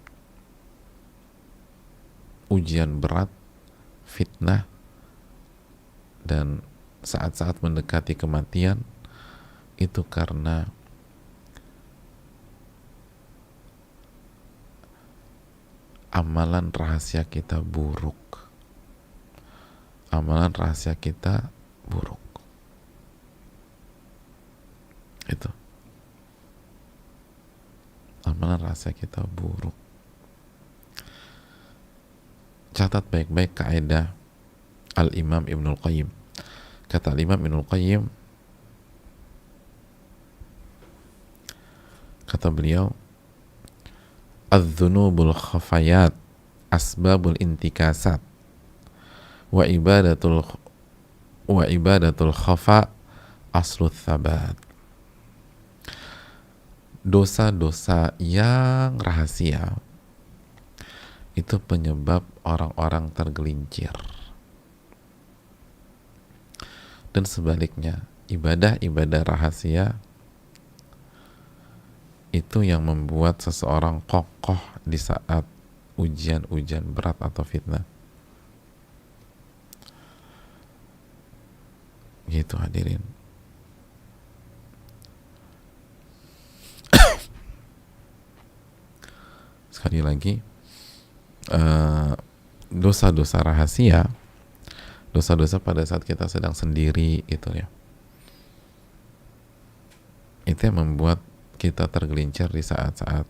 ujian berat, fitnah, dan saat-saat mendekati kematian, itu karena amalan rahasia kita buruk. Amalan rahasia kita buruk. Itu. Amalan rahasia kita buruk. Catat baik-baik kaidah Al-Imam Ibnul Qayyim. Kata Al-Imam Ibnul Qayyim, kata beliau, "Adz-dzunubul khafayat asbabul intikasat wa ibadatul khafa aslut thabat." Dosa-dosa yang rahasia itu penyebab orang-orang tergelincir. Dan sebaliknya, ibadah-ibadah rahasia itu yang membuat seseorang kokoh di saat ujian-ujian berat atau fitnah. Gitu hadirin. Sekali lagi, dosa-dosa rahasia, dosa-dosa pada saat kita sedang sendiri itu ya, itu yang membuat kita tergelincir di saat-saat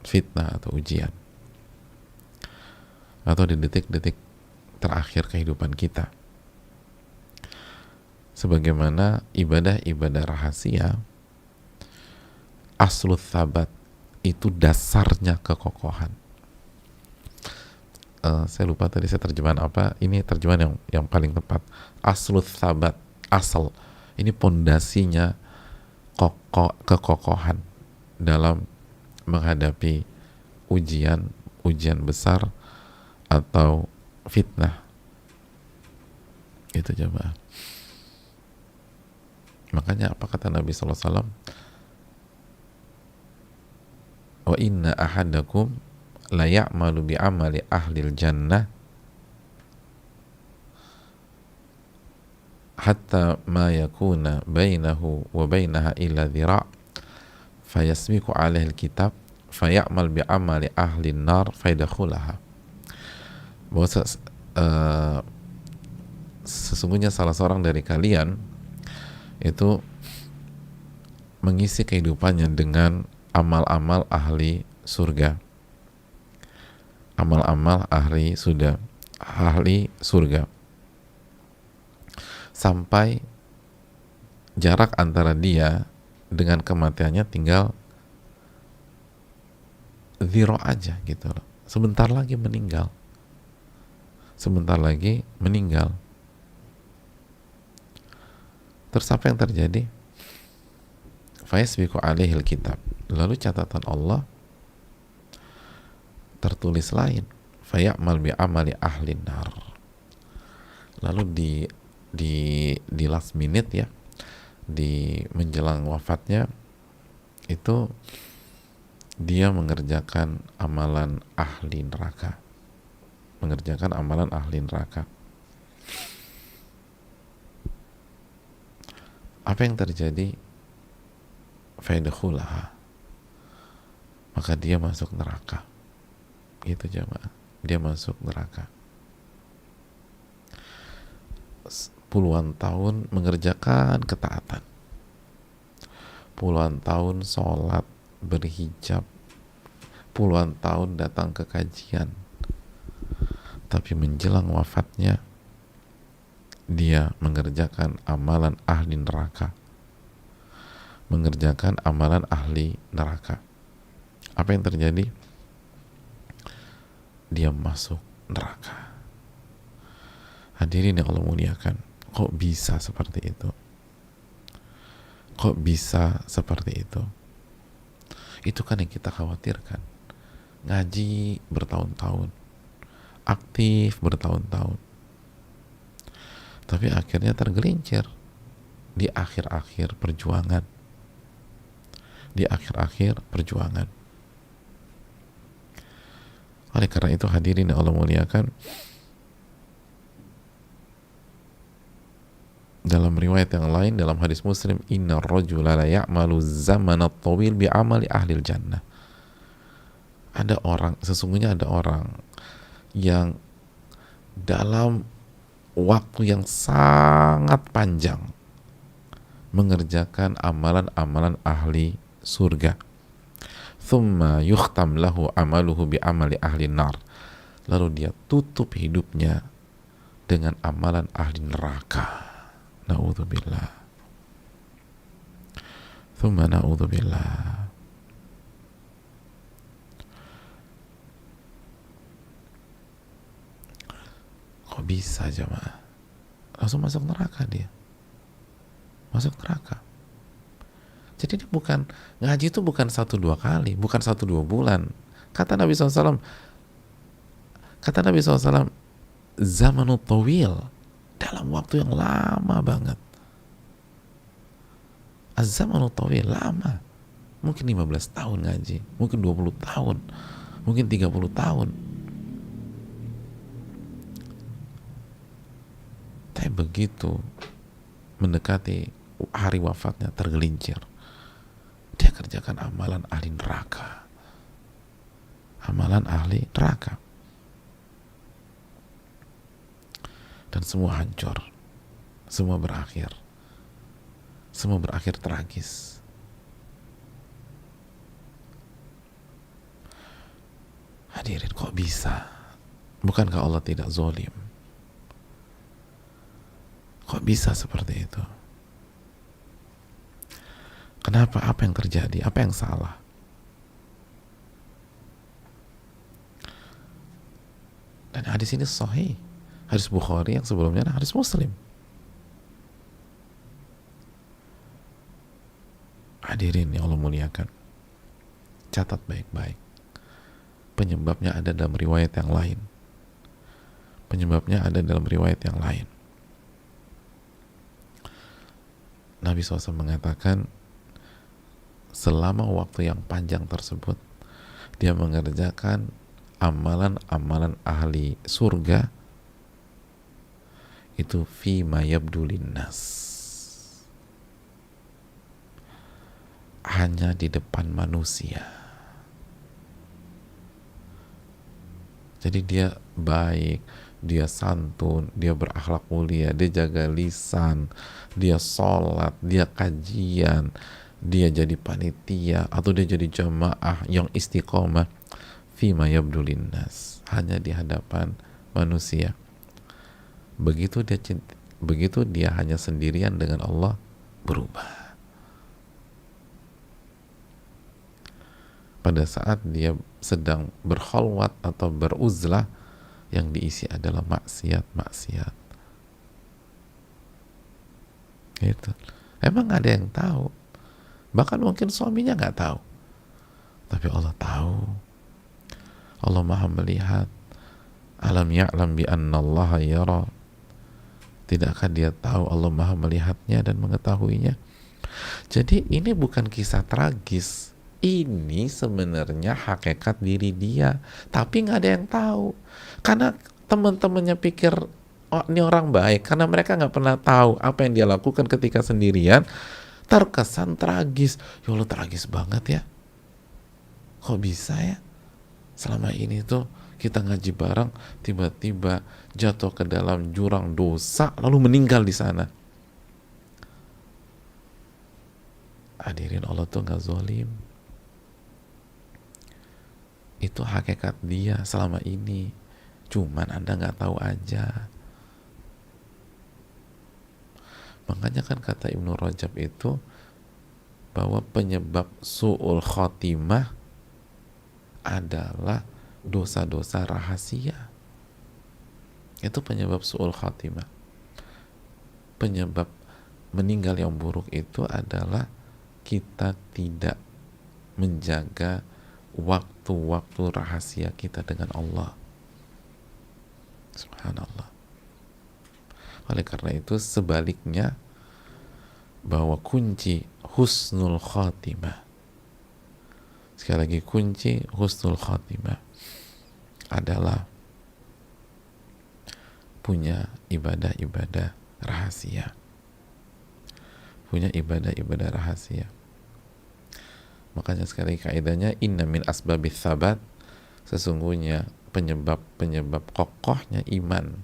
fitnah atau ujian, atau di detik-detik terakhir kehidupan kita. Sebagaimana ibadah-ibadah rahasia, aslut thabat, itu dasarnya kekokohan. Saya lupa tadi saya terjemahan apa. Ini terjemahan yang paling tepat. Aslut thabat, asal. Ini pondasinya kekokohan dalam menghadapi ujian besar atau fitnah. Itu jemaah. Makanya apa kata Nabi SAW? Wa inna ahadakum la ya'malu bi'amali ahlil jannah hatta ma yakuna bainahu wa bainaha illa dhira' fayasbiqu alaihi alkitab faya'mal bi'amali ahlin nar fayadkhulaha. Bahwa sesungguhnya salah seorang dari kalian itu mengisi kehidupannya dengan amal-amal ahli surga, amal-amal ahli surga, sampai jarak antara dia dengan kematiannya tinggal zero aja gitu loh. Sebentar lagi meninggal. Terus apa yang terjadi? Fayasbiqu alaihil kitab. Lalu catatan Allah tertulis lain. Faya'mal bi'amali ahlin nar. Lalu di last minute ya, di menjelang wafatnya itu dia mengerjakan amalan ahli neraka. Apa yang terjadi? Fayadkhulaha, maka dia masuk neraka. Gitu jemaah, dia masuk neraka. Puluhan tahun mengerjakan ketaatan, puluhan tahun sholat berhijab, puluhan tahun datang ke kajian, tapi menjelang wafatnya dia mengerjakan amalan ahli neraka, Apa yang terjadi? Dia masuk neraka. Hadirin yang Allah muliakan, kok bisa seperti itu? Itu kan yang kita khawatirkan. Ngaji bertahun-tahun, aktif bertahun-tahun, tapi akhirnya tergelincir di akhir-akhir perjuangan. Di akhir-akhir perjuangan. Oleh karena itu hadirin yang Allah muliakan, dalam riwayat yang lain dalam hadis Muslim, inna rajula la ya'malu zaman at-tawil bi amali ahlil jannah. Ada orang, sesungguhnya ada orang yang dalam waktu yang sangat panjang mengerjakan amalan-amalan ahli surga. Thumma yukhtam lahu amaluhu bi amali ahli nar. Lalu dia tutup hidupnya dengan amalan ahli neraka. Na'udzubillah. Thumma na'udzubillah. Kok bisa jemaah? Langsung masuk neraka dia. Masuk neraka. Jadi dia bukan, ngaji itu bukan 1-2 kali, bukan 1-2 bulan. Kata Nabi SAW, zamanut tawil, dalam waktu yang lama banget. Az-zamanut tawil, lama. Mungkin 15 tahun ngaji, mungkin 20 tahun, mungkin 30 tahun. Tapi begitu mendekati hari wafatnya tergelincir. Dia kerjakan amalan ahli neraka. Amalan ahli neraka. Dan semua hancur. Semua berakhir. Semua berakhir tragis. Hadirin, kok bisa? Bukankah Allah tidak zalim? Kok bisa seperti itu? Kenapa? Apa yang terjadi? Apa yang salah? Dan hadis ini sahih. Hadis Bukhari yang sebelumnya adalah hadis Muslim. Hadirin yang Allah muliakan, catat baik-baik. Penyebabnya ada dalam riwayat yang lain. Penyebabnya ada dalam riwayat yang lain. Nabi SAW mengatakan, selama waktu yang panjang tersebut dia mengerjakan amalan-amalan ahli surga itu fi ma yabdulin nas, hanya di depan manusia. Jadi dia baik, dia santun, dia berakhlak mulia, dia jaga lisan, dia sholat, dia kajian, dia jadi panitia atau dia jadi jamaah yang istiqomah fima yabdulin nas, hanya di hadapan manusia. Begitu dia hanya sendirian dengan Allah, berubah. Pada saat dia sedang berkhalwat atau beruzlah, yang diisi adalah maksiat. Gitu. Emang ada yang tahu? Bahkan mungkin suaminya nggak tahu, tapi Allah tahu. Allah maha melihat. Alam ya'lam bi annallaha yara. Tidakkah dia tahu Allah maha melihatnya dan mengetahuinya? Jadi ini bukan kisah tragis. Ini sebenarnya hakikat diri dia, tapi nggak ada yang tahu. Karena teman-temannya pikir, oh ini orang baik, karena mereka nggak pernah tahu apa yang dia lakukan ketika sendirian, terkesan tragis. Ya Allah, tragis banget ya. Kok bisa ya? Selama ini tuh kita ngaji bareng, tiba-tiba jatuh ke dalam jurang dosa, lalu meninggal di sana. Hadirin, Allah tuh nggak zalim. Itu hakikat dia selama ini. Cuman Anda nggak tahu aja. Makanya kan kata Ibnu Rajab itu bahwa penyebab su'ul khotimah adalah dosa-dosa rahasia. Itu penyebab su'ul khotimah. Penyebab meninggal yang buruk itu adalah kita tidak menjaga waktu-waktu rahasia kita dengan Allah. Subhanallah. Oleh karena itu sebaliknya, bahwa kunci husnul khatimah, sekali lagi kunci husnul khatimah adalah punya ibadah-ibadah rahasia. Punya ibadah-ibadah rahasia. Makanya sekali kaidahnya inna min asbabits sabat, sesungguhnya penyebab kokohnya iman,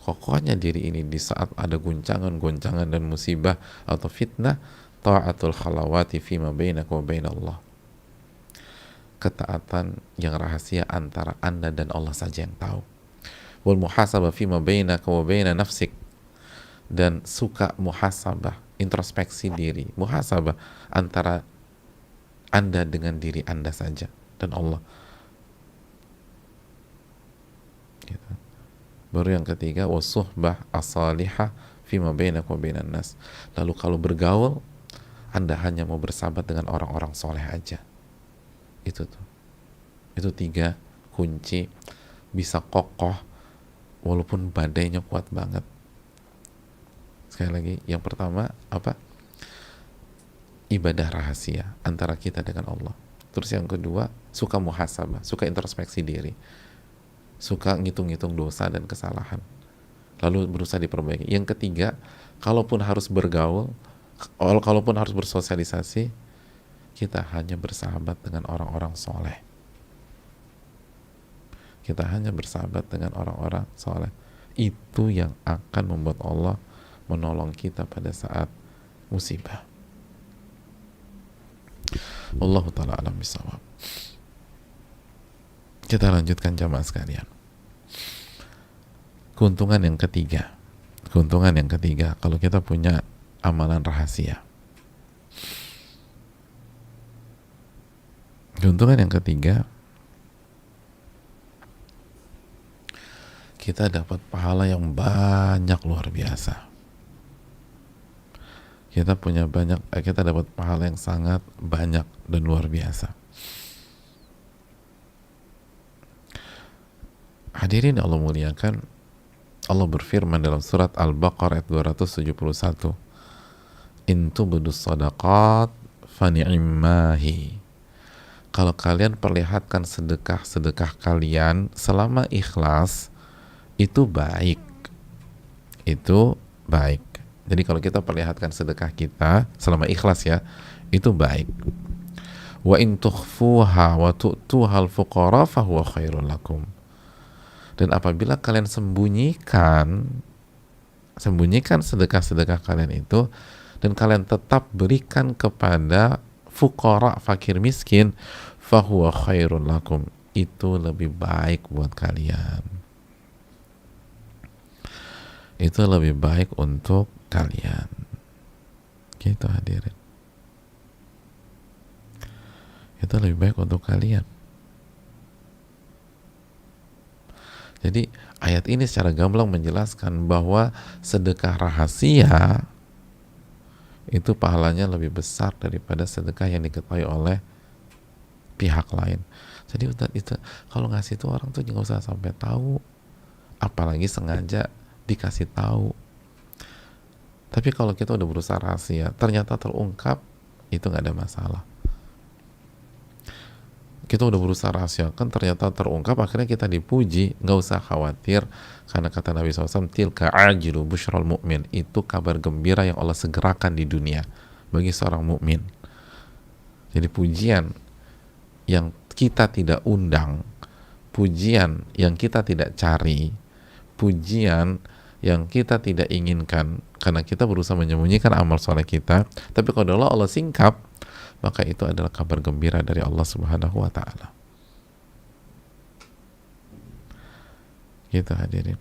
kokohnya diri ini di saat ada goncangan dan musibah atau fitnah, ta'atul khalawati fima bainaka wa bainallah. Ketaatan yang rahasia antara Anda dan Allah saja yang tahu. Wal muhasabah fima bainaka wa baina nafsik, dan suka muhasabah, introspeksi diri, muhasabah antara Anda dengan diri Anda saja dan Allah. Gitu. Baru yang ketiga, wasuhbah as-salihah fima bainaka wa bainan nas. Lalu kalau bergaul, Anda hanya mau bersahabat dengan orang-orang soleh aja. Itu tuh. Itu 3 kunci bisa kokoh walaupun badainya kuat banget. Sekali lagi, yang pertama apa? Ibadah rahasia antara kita dengan Allah. Terus yang kedua, suka muhasabah, suka introspeksi diri, suka ngitung-ngitung dosa dan kesalahan, lalu berusaha diperbaiki. Yang ketiga, kalaupun harus bergaul, kalaupun harus bersosialisasi, kita hanya bersahabat dengan orang-orang soleh. Kita hanya bersahabat dengan orang-orang soleh. Itu yang akan membuat Allah menolong kita pada saat musibah. Wallahu ta'ala alam bisawab. Kita lanjutkan jamaah sekalian. Keuntungan yang ketiga kalau kita punya amalan rahasia. Keuntungan yang ketiga, kita dapat pahala yang banyak, luar biasa. Kita dapat pahala yang sangat banyak dan luar biasa. Hadirin Allah muliakan, Allah berfirman dalam surat Al-Baqarah ayat 271, in tubdus sadaqat fani'immahi. Kalau kalian perlihatkan sedekah kalian selama ikhlas, itu baik. Jadi kalau kita perlihatkan sedekah kita selama ikhlas, ya, itu baik. Wa in tukhfuha wa tu'tuhal fuqara fahuwa khairul lakum. Dan apabila kalian sembunyikan sedekah-sedekah kalian itu, dan kalian tetap berikan kepada fuqara, fakir miskin, fahuwa khairul lakum, itu lebih baik buat kalian. Itu lebih baik untuk kalian. Gitu hadirin. Itu lebih baik untuk kalian. Jadi ayat ini secara gamblang menjelaskan bahwa sedekah rahasia itu pahalanya lebih besar daripada sedekah yang diketahui oleh pihak lain. Jadi itu kalau ngasih itu orang tuh nggak usah sampai tahu, apalagi sengaja dikasih tahu. Tapi kalau kita udah berusaha rahasia, ternyata terungkap, itu nggak ada masalah. Kita udah berusaha rahasiakan, ternyata terungkap, akhirnya kita dipuji, nggak usah khawatir, karena kata Nabi SAW, tilka ajilu busyral mu'min, itu kabar gembira yang Allah segerakan di dunia bagi seorang mukmin. Jadi pujian yang kita tidak undang, pujian yang kita tidak cari, pujian yang kita tidak inginkan, karena kita berusaha menyembunyikan amal soleh kita, tapi kalau Allah singkap, maka itu adalah kabar gembira dari Allah Subhanahu wa ta'ala. Gitu hadirin.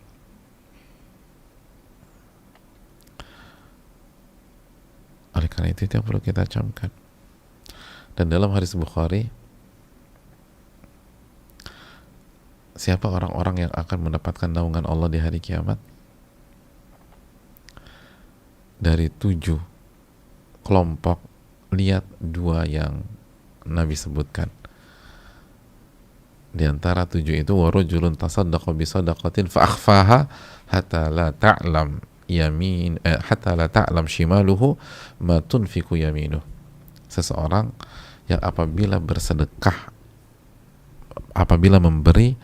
Oleh karena itu yang perlu kita camkan. Dan dalam hadis Bukhari, siapa orang-orang yang akan mendapatkan naungan Allah di hari kiamat? Dari 7 kelompok, lihat 2 yang Nabi sebutkan. Di antara 7 itu, warujulun tasaddaqa bisadaqatin fa akhfaha hatta la ta'lam hatta la ta'lam shimaluhu ma tunfiku yaminuh. Seseorang yang apabila bersedekah, apabila memberi,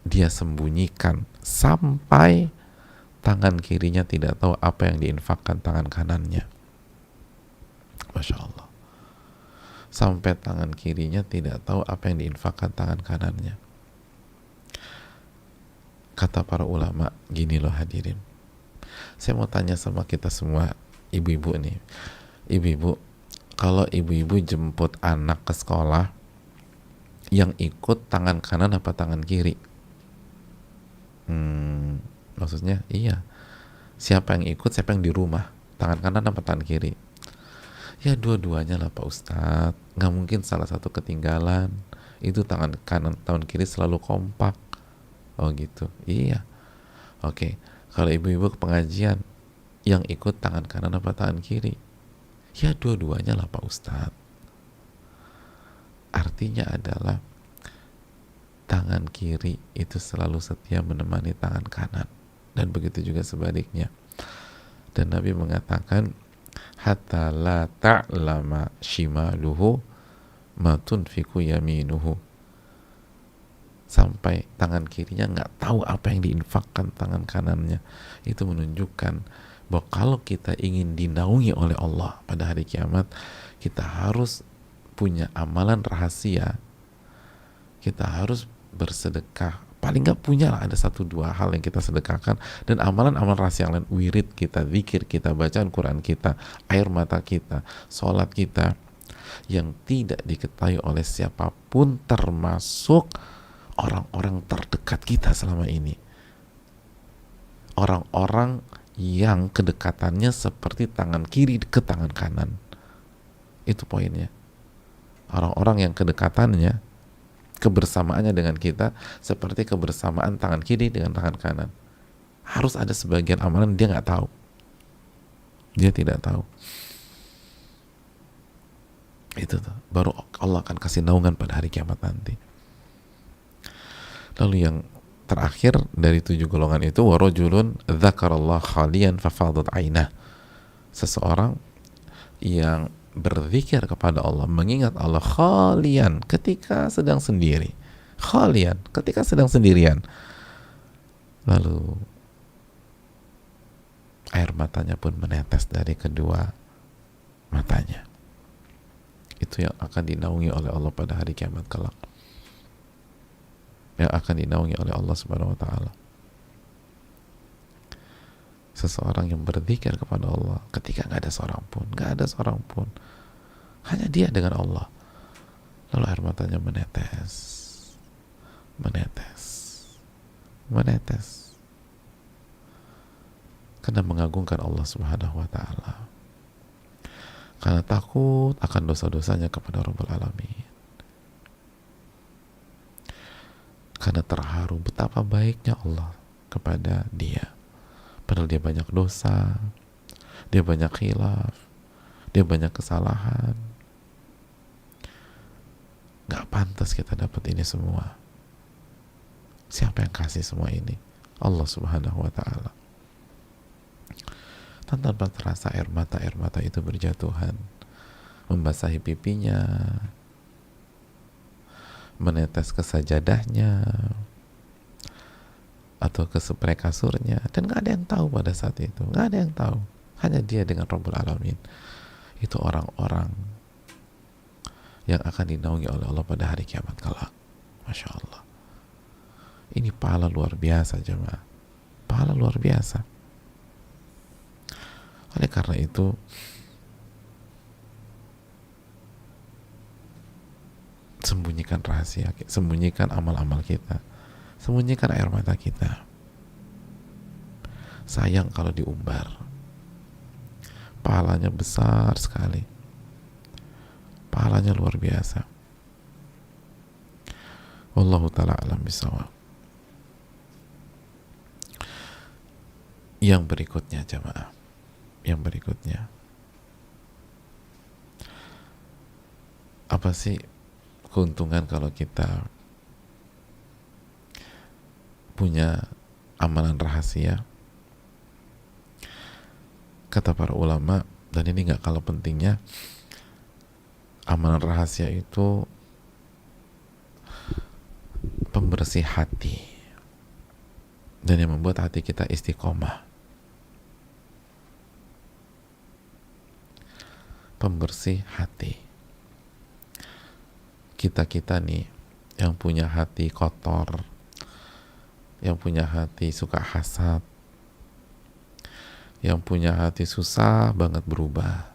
dia sembunyikan sampai tangan kirinya tidak tahu apa yang diinfakkan tangan kanannya. Masya Allah. Sampai tangan kirinya tidak tahu apa yang diinfakkan tangan kanannya. Kata para ulama, gini loh hadirin. Saya mau tanya sama kita semua, ibu-ibu nih. Ibu-ibu, kalau ibu-ibu jemput anak ke sekolah, yang ikut tangan kanan apa tangan kiri? Maksudnya, iya. Siapa yang ikut, siapa yang di rumah? Tangan kanan apa tangan kiri? Ya dua-duanya lah Pak Ustadz. Nggak mungkin salah satu ketinggalan. Itu tangan kanan, tangan kiri selalu kompak. Oh gitu. Iya. Oke. Kalau ibu-ibu ke pengajian, yang ikut tangan kanan apa tangan kiri? Ya dua-duanya lah Pak Ustadz. Artinya adalah tangan kiri itu selalu setia menemani tangan kanan, dan begitu juga sebaliknya. Dan Nabi mengatakan, hatta la ta'lama shimaluhu ma tunfiku yaminuhu, sampai tangan kirinya nggak tahu apa yang diinfakkan tangan kanannya. Itu menunjukkan bahwa kalau kita ingin dinaungi oleh Allah pada hari kiamat, kita harus punya amalan rahasia. Kita harus bersedekah, paling nggak punya lah ada 1-2 hal yang kita sedekahkan, dan amalan-amalan rahasia yang lain, wirid kita, zikir kita, bacaan Quran kita, air mata kita, sholat kita, yang tidak diketahui oleh siapapun termasuk orang-orang terdekat kita selama ini, orang-orang yang kedekatannya seperti tangan kiri ke tangan kanan. Itu poinnya. Orang-orang yang kedekatannya, kebersamaannya dengan kita seperti kebersamaan tangan kiri dengan tangan kanan. Harus ada sebagian amalan dia nggak tahu, dia tidak tahu. Itu tuh, baru Allah akan kasih naungan pada hari kiamat nanti. Lalu yang terakhir dari 7 golongan itu, warajulun dzakarallah khalian fafadat ainah, seseorang yang berzikir kepada Allah, mengingat Allah khalian, ketika sedang sendiri, khalian, ketika sedang sendirian, lalu air matanya pun menetes dari kedua matanya. Itu yang akan dinaungi oleh Allah pada hari kiamat kelak, yang akan dinaungi oleh Allah Subhanahu wa ta'ala. Seseorang yang berzikir kepada Allah ketika nggak ada seorang pun, hanya dia dengan Allah, lalu air matanya menetes, karena mengagungkan Allah Subhanahu wa ta'ala, karena takut akan dosa-dosanya kepada Rabbul Alamin, karena terharu betapa baiknya Allah kepada dia. Padahal dia banyak dosa, dia banyak khilaf, dia banyak kesalahan. Gak pantas kita dapat ini semua. Siapa yang kasih semua ini? Allah Subhanahu wa ta'ala. Tanpa terasa air mata itu berjatuhan, membasahi pipinya, menetes ke sajadahnya atau ke spray kasurnya, dan gak ada yang tahu pada saat itu, gak ada yang tahu, hanya dia dengan Rabbul Alamin. Itu orang-orang yang akan dinaungi oleh Allah pada hari kiamat kelak. Masya Allah, ini pahala luar biasa jemaah, pahala luar biasa. Oleh karena itu, sembunyikan rahasia, sembunyikan amal-amal kita, sembunyikan air mata kita. Sayang kalau diumbar, pahalanya besar sekali, pahalanya luar biasa. Wallahu ta'ala alam bisawab. Yang berikutnya jemaah, yang berikutnya, apa sih keuntungan kalau kita punya amalan rahasia? kata para ulama, dan ini nggak kalah pentingnya, amalan rahasia itu pembersih hati dan yang membuat hati kita istiqomah. Pembersih hati. Kita nih yang punya hati kotor, yang punya hati suka hasad, yang punya hati susah banget berubah,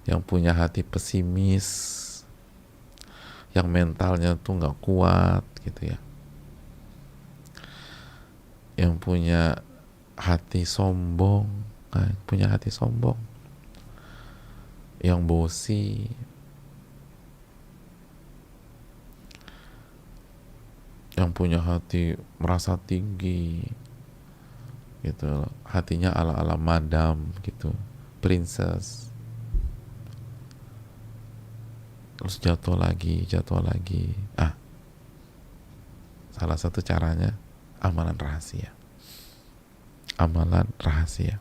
yang punya hati pesimis, yang mentalnya tuh nggak kuat gitu ya, yang punya hati sombong, punya hati sombong, yang bosi, yang punya hati merasa tinggi gitu, hatinya ala-ala madam gitu, princess, terus jatuh lagi. Salah satu caranya amalan rahasia.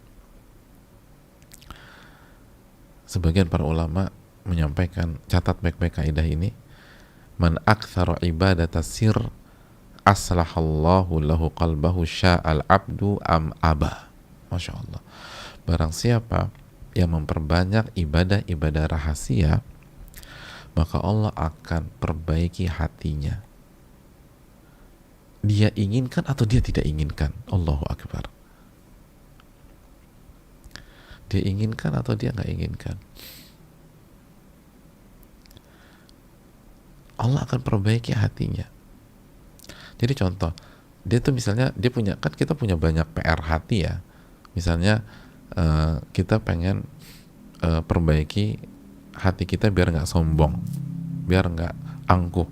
Sebagian para ulama menyampaikan, catat baik-baik kaidah ini, man aktsara ibadata sir aslahallahu lahu qalbahu sya'al abdu am aba. Masya Allah. Barang siapa yang memperbanyak ibadah-ibadah rahasia, maka Allah akan perbaiki hatinya. Dia inginkan atau dia tidak inginkan. Allahu Akbar. Dia inginkan atau dia nggak inginkan. Allah akan perbaiki hatinya. Jadi contoh, dia tuh misalnya dia punya, kan kita punya banyak PR hati ya. Misalnya kita pengen perbaiki hati kita biar nggak sombong, biar nggak angkuh.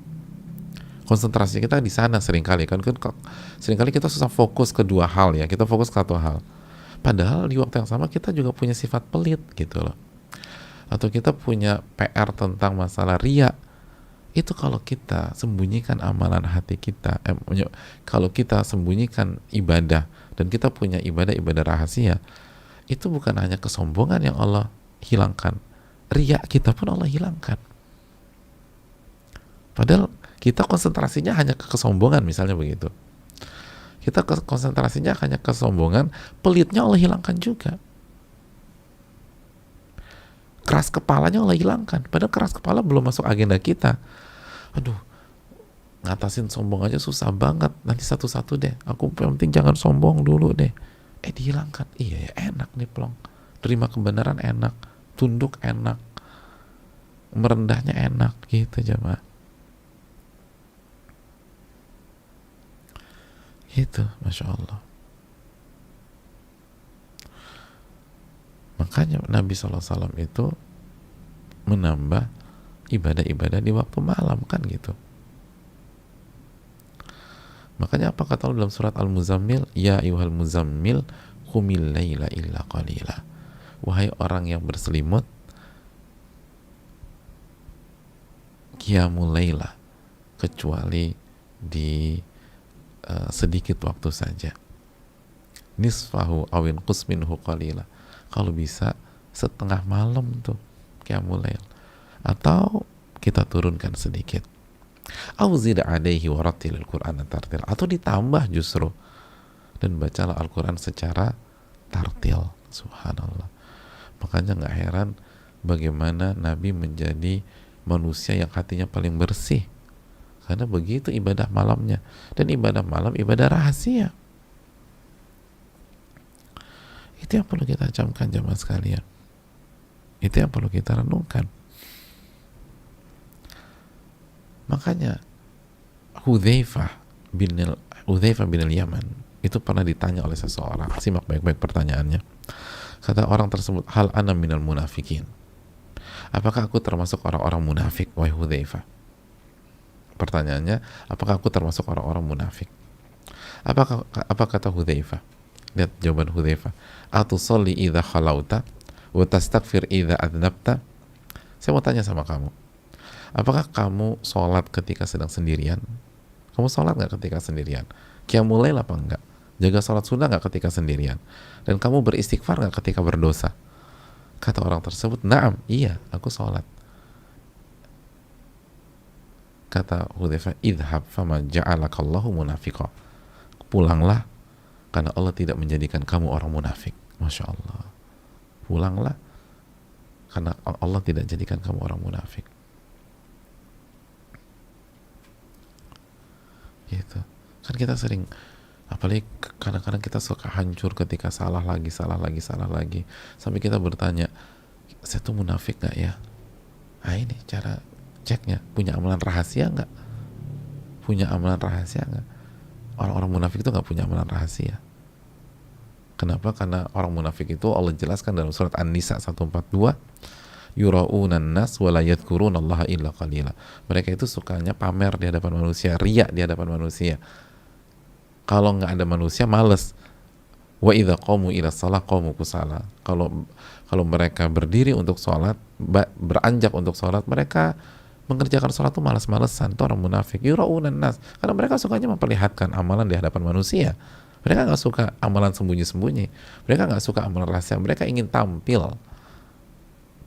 Konsentrasi kita di sana seringkali kan seringkali kita susah fokus ke dua hal ya, kita fokus ke satu hal. Padahal di waktu yang sama kita juga punya sifat pelit gitu loh. Atau kita punya PR tentang masalah riya. Itu kalau kita sembunyikan amalan hati kita, kalau kita sembunyikan ibadah dan kita punya ibadah-ibadah rahasia, itu bukan hanya kesombongan yang Allah hilangkan, riya kita pun Allah hilangkan. Padahal kita konsentrasinya hanya ke kesombongan, misalnya begitu. Kita konsentrasinya hanya ke kesombongan, pelitnya Allah hilangkan juga. Keras kepalanya Allah hilangkan. Padahal keras kepala belum masuk agenda kita. Aduh, ngatasin sombong aja susah banget. Nanti satu-satu deh. Aku yang penting jangan sombong dulu deh. Dihilangkan. Iya ya, enak nih plong. Terima kebenaran enak. Tunduk enak. Merendahnya enak. Gitu jemaah. Gitu, Masya Allah. Makanya Nabi SAW itu menambah ibadah-ibadah di waktu malam kan gitu. Makanya apa kata Allah dalam surat Al-Muzammil, ya ayyuhal muzammil qumil laila illa qalila. Wahai orang yang berselimut, qiyamul laila, kecuali di sedikit waktu saja. Nisfahu awin qus minhu qalila. Kalau bisa setengah malam tuh qiyamul lail, atau kita turunkan sedikit. Au zid alaihi warattilil Qur'ana tartil, atau ditambah justru, dan bacalah Al-Quran secara tartil. Subhanallah. Makanya nggak heran bagaimana Nabi menjadi manusia yang hatinya paling bersih, karena begitu ibadah malamnya. Dan ibadah malam ibadah rahasia. Itu yang perlu kita camkan jemaah sekalian. Itu yang perlu kita renungkan. Makanya Hudzaifah bin al-Yaman itu pernah ditanya oleh seseorang. Simak baik-baik pertanyaannya. Kata orang tersebut, hal ana minal munafikin. Apakah aku termasuk orang-orang munafik, wahai Hudzaifah? Pertanyaannya, apakah aku termasuk orang-orang munafik? Apa kata Hudzaifah? Lihat jawaban Hudzaifah. Atusolli idza khalauta wa tastaghfir idza adnabta. Saya mau tanya sama kamu. Apakah kamu sholat ketika sedang sendirian? Kamu sholat nggak ketika sendirian? Qiyamul lail apa enggak? Jaga sholat sunnah nggak ketika sendirian? Dan kamu beristighfar nggak ketika berdosa? Kata orang tersebut, naam, iya, aku sholat. Kata Hudzaifah, idhab fama ja'alakallahu munafiqa. Pulanglah, karena Allah tidak menjadikan kamu orang munafik. Masya Allah. Pulanglah, karena Allah tidak jadikan kamu orang munafik. Gitu. Kan kita sering, apalagi kadang-kadang kita suka hancur ketika salah lagi, sampai kita bertanya, saya tuh munafik gak ya? Nah ini cara ceknya, punya amalan rahasia nggak? Punya amalan rahasia nggak? Orang-orang munafik itu nggak punya amalan rahasia. Kenapa? Karena orang munafik itu Allah jelaskan dalam surat An-Nisa 142, yura'unan nas wa la yadhkurunallaha illa qalila. Mereka itu sukanya pamer di hadapan manusia, riya di hadapan manusia. Kalau nggak ada manusia, males. Wa idza qamu ila shalah qamu kusala. Kalau mereka berdiri untuk sholat, beranjak untuk sholat, mereka mengerjakan sholat itu malas-malesan. Itu orang munafik. Yura'unan nas, karena mereka sukanya memperlihatkan amalan di hadapan manusia. Mereka nggak suka amalan sembunyi-sembunyi. Mereka nggak suka amalan rahasia. Mereka ingin tampil.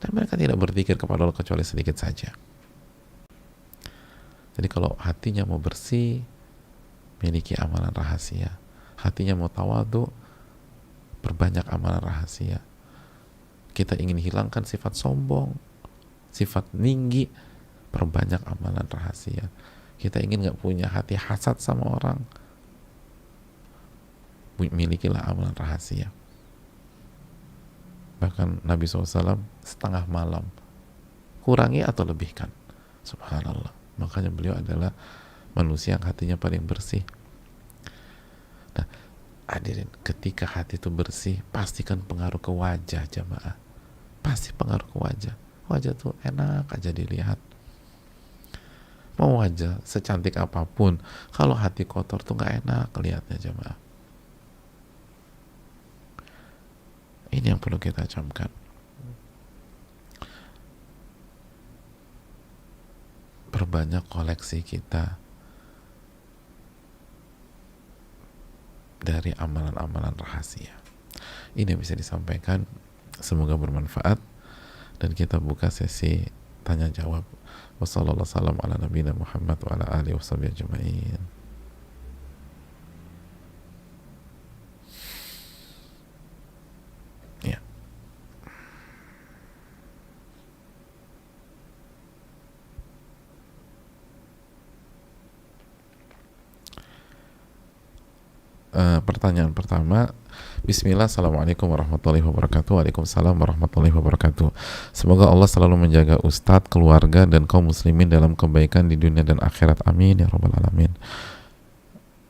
Dan mereka tidak berzikir kepada Allah kecuali sedikit saja. Jadi kalau hatinya mau bersih, miliki amalan rahasia. Hatinya mau tawadhu, perbanyak amalan rahasia. Kita ingin hilangkan sifat sombong, sifat tinggi, perbanyak amalan rahasia. Kita ingin nggak punya hati hasad sama orang, milikilah amalan rahasia. Bahkan Nabi SAW setengah malam, kurangi atau lebihkan. Subhanallah. Makanya beliau adalah manusia yang hatinya paling bersih. Nah, hadirin, ketika hati itu bersih, pastikan pengaruh ke wajah jamaah. Pasti pengaruh ke wajah. Wajah tuh enak aja dilihat. Mau wajah secantik apapun, kalau hati kotor tuh nggak enak lihatnya jamaah. Ini yang perlu kita camkan. Perbanyak koleksi kita dari amalan-amalan rahasia. Ini yang bisa disampaikan, semoga bermanfaat, dan kita buka sesi tanya jawab. Wassalamualaikum warahmatullahi wabarakatuh. Ya. Pertanyaan pertama, Bismillah, Assalamualaikum warahmatullahi wabarakatuh. Waalaikumsalam warahmatullahi wabarakatuh. Semoga Allah selalu menjaga Ustadz, keluarga, dan kaum muslimin dalam kebaikan di dunia dan akhirat. Amin ya rabbal alamin.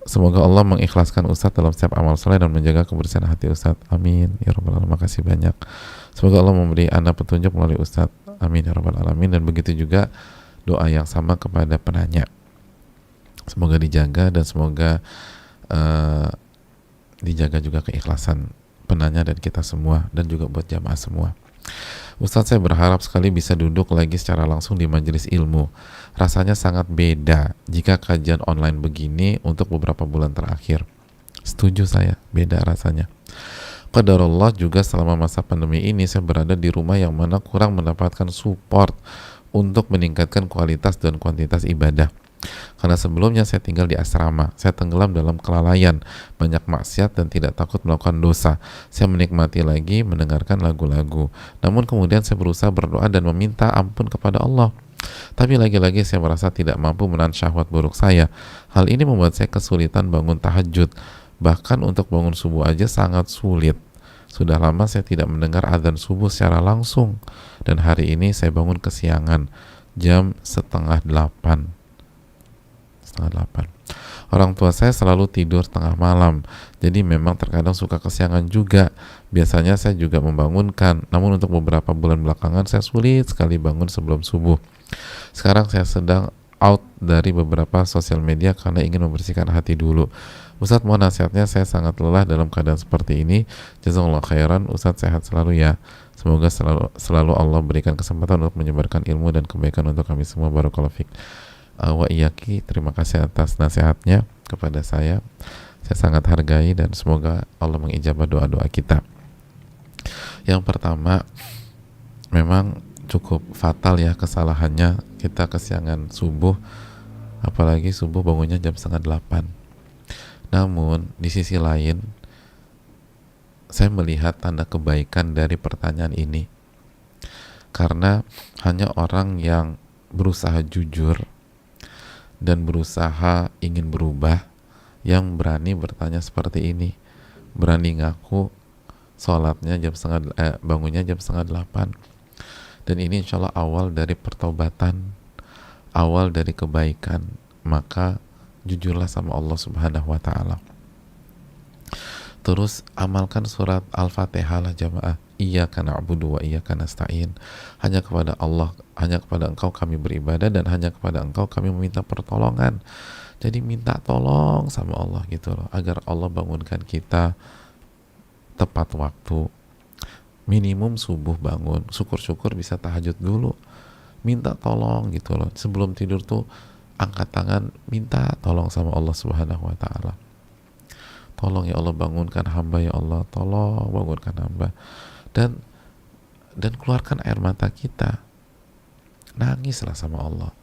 Semoga Allah mengikhlaskan Ustadz dalam setiap amal soleh dan menjaga kebersihan hati Ustadz. Amin ya rabbal alamin. Makasih banyak. Semoga Allah memberi Anda petunjuk melalui Ustadz. Amin ya rabbal alamin. Dan begitu juga doa yang sama kepada penanya. Semoga dijaga dan semoga dijaga juga keikhlasan penanya dan kita semua, dan juga buat jamaah semua. Ustadz, saya berharap sekali bisa duduk lagi secara langsung di majelis ilmu. Rasanya sangat beda jika kajian online begini untuk beberapa bulan terakhir. Setuju saya, beda rasanya. Qadarullah juga selama masa pandemi ini saya berada di rumah yang mana kurang mendapatkan support untuk meningkatkan kualitas dan kuantitas ibadah. Karena sebelumnya saya tinggal di asrama, saya tenggelam dalam kelalaian, banyak maksiat dan tidak takut melakukan dosa. Saya menikmati lagi mendengarkan lagu-lagu. Namun kemudian saya berusaha berdoa dan meminta ampun kepada Allah. Tapi lagi-lagi saya merasa tidak mampu menahan syahwat buruk saya. Hal ini membuat saya kesulitan bangun tahajud. Bahkan untuk bangun subuh aja sangat sulit. Sudah lama saya tidak mendengar adzan subuh secara langsung. Dan hari ini saya bangun kesiangan, jam 7:30. Orang tua saya selalu tidur tengah malam, jadi memang terkadang suka kesiangan juga. Biasanya saya juga membangunkan, namun untuk beberapa bulan belakangan saya sulit sekali bangun sebelum subuh. Sekarang saya sedang out dari beberapa sosial media karena ingin membersihkan hati dulu. Ustadz, mohon nasihatnya, saya sangat lelah dalam keadaan seperti ini. Jazakallah khairan. Ustadz, sehat selalu ya. Semoga selalu Allah berikan kesempatan untuk menyebarkan ilmu dan kebaikan untuk kami semua. Barakallahu fiik. Wa iyaki, terima kasih atas nasihatnya kepada saya. saya sangat hargai dan semoga Allah mengijabah doa-doa kita. Yang pertama, memang cukup fatal ya kesalahannya, kita kesiangan subuh, apalagi subuh bangunnya jam setengah 8. Namun di sisi lain saya melihat tanda kebaikan dari pertanyaan ini, karena hanya orang yang berusaha jujur dan berusaha ingin berubah yang berani bertanya seperti ini, berani ngaku sholatnya bangunnya jam setengah 8. Dan ini insya Allah awal dari pertaubatan, awal dari kebaikan. Maka jujurlah sama Allah Subhanahu wa ta'ala. Terus amalkan surat Al-Fatihah lah jamaah. Iyyaka na'budu wa iyyaka nasta'in. Hanya kepada Allah, hanya kepada Engkau kami beribadah, dan hanya kepada Engkau kami meminta pertolongan. Jadi minta tolong sama Allah gitu loh, agar Allah bangunkan kita tepat waktu. Minimum subuh bangun, syukur-syukur bisa tahajud dulu, minta tolong gitu loh. Sebelum tidur tuh angkat tangan, minta tolong sama Allah Subhanahu wa ta'ala. Tolong ya Allah bangunkan hamba, ya Allah tolong bangunkan hamba. Dan keluarkan air mata kita, nangislah sama Allah,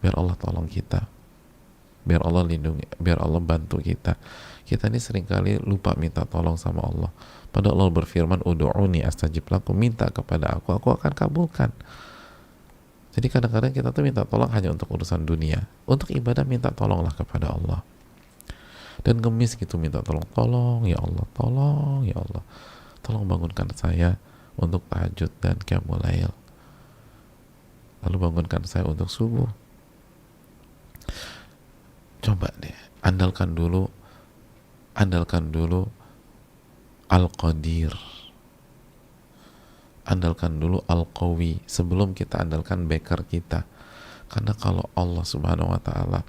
biar Allah tolong kita, biar Allah lindungi, biar Allah bantu kita. Kita ini seringkali lupa minta tolong sama Allah. Padahal Allah berfirman, ud'uni astajib lakum, minta kepada aku akan kabulkan. Jadi kadang-kadang kita tuh minta tolong hanya untuk urusan dunia. Untuk ibadah minta tolonglah kepada Allah. Dan ngemis gitu minta tolong, tolong ya Allah, tolong ya Allah, tolong bangunkan saya untuk tahajud dan qiyamul lail. Lalu bangunkan saya untuk subuh. Coba deh, andalkan dulu Al-Qadir, andalkan dulu Al-Qawi sebelum kita andalkan backer kita. Karena kalau Allah Subhanahu wa ta'ala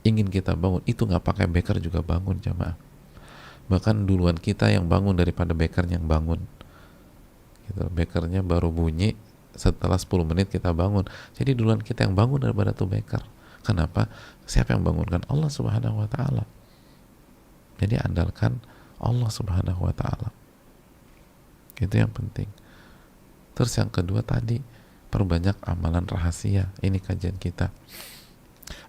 ingin kita bangun, itu nggak pakai backer juga bangun jamaah. Bahkan duluan kita yang bangun daripada backernya yang bangun gitu. Backernya baru bunyi setelah 10 menit kita bangun, jadi duluan kita yang bangun daripada tuh backer. Kenapa? Siapa yang bangunkan? Allah Subhanahu wa ta'ala. Jadi andalkan Allah Subhanahu wa ta'ala. Itu yang penting. Terus yang kedua tadi, perbanyak amalan rahasia. Ini kajian kita.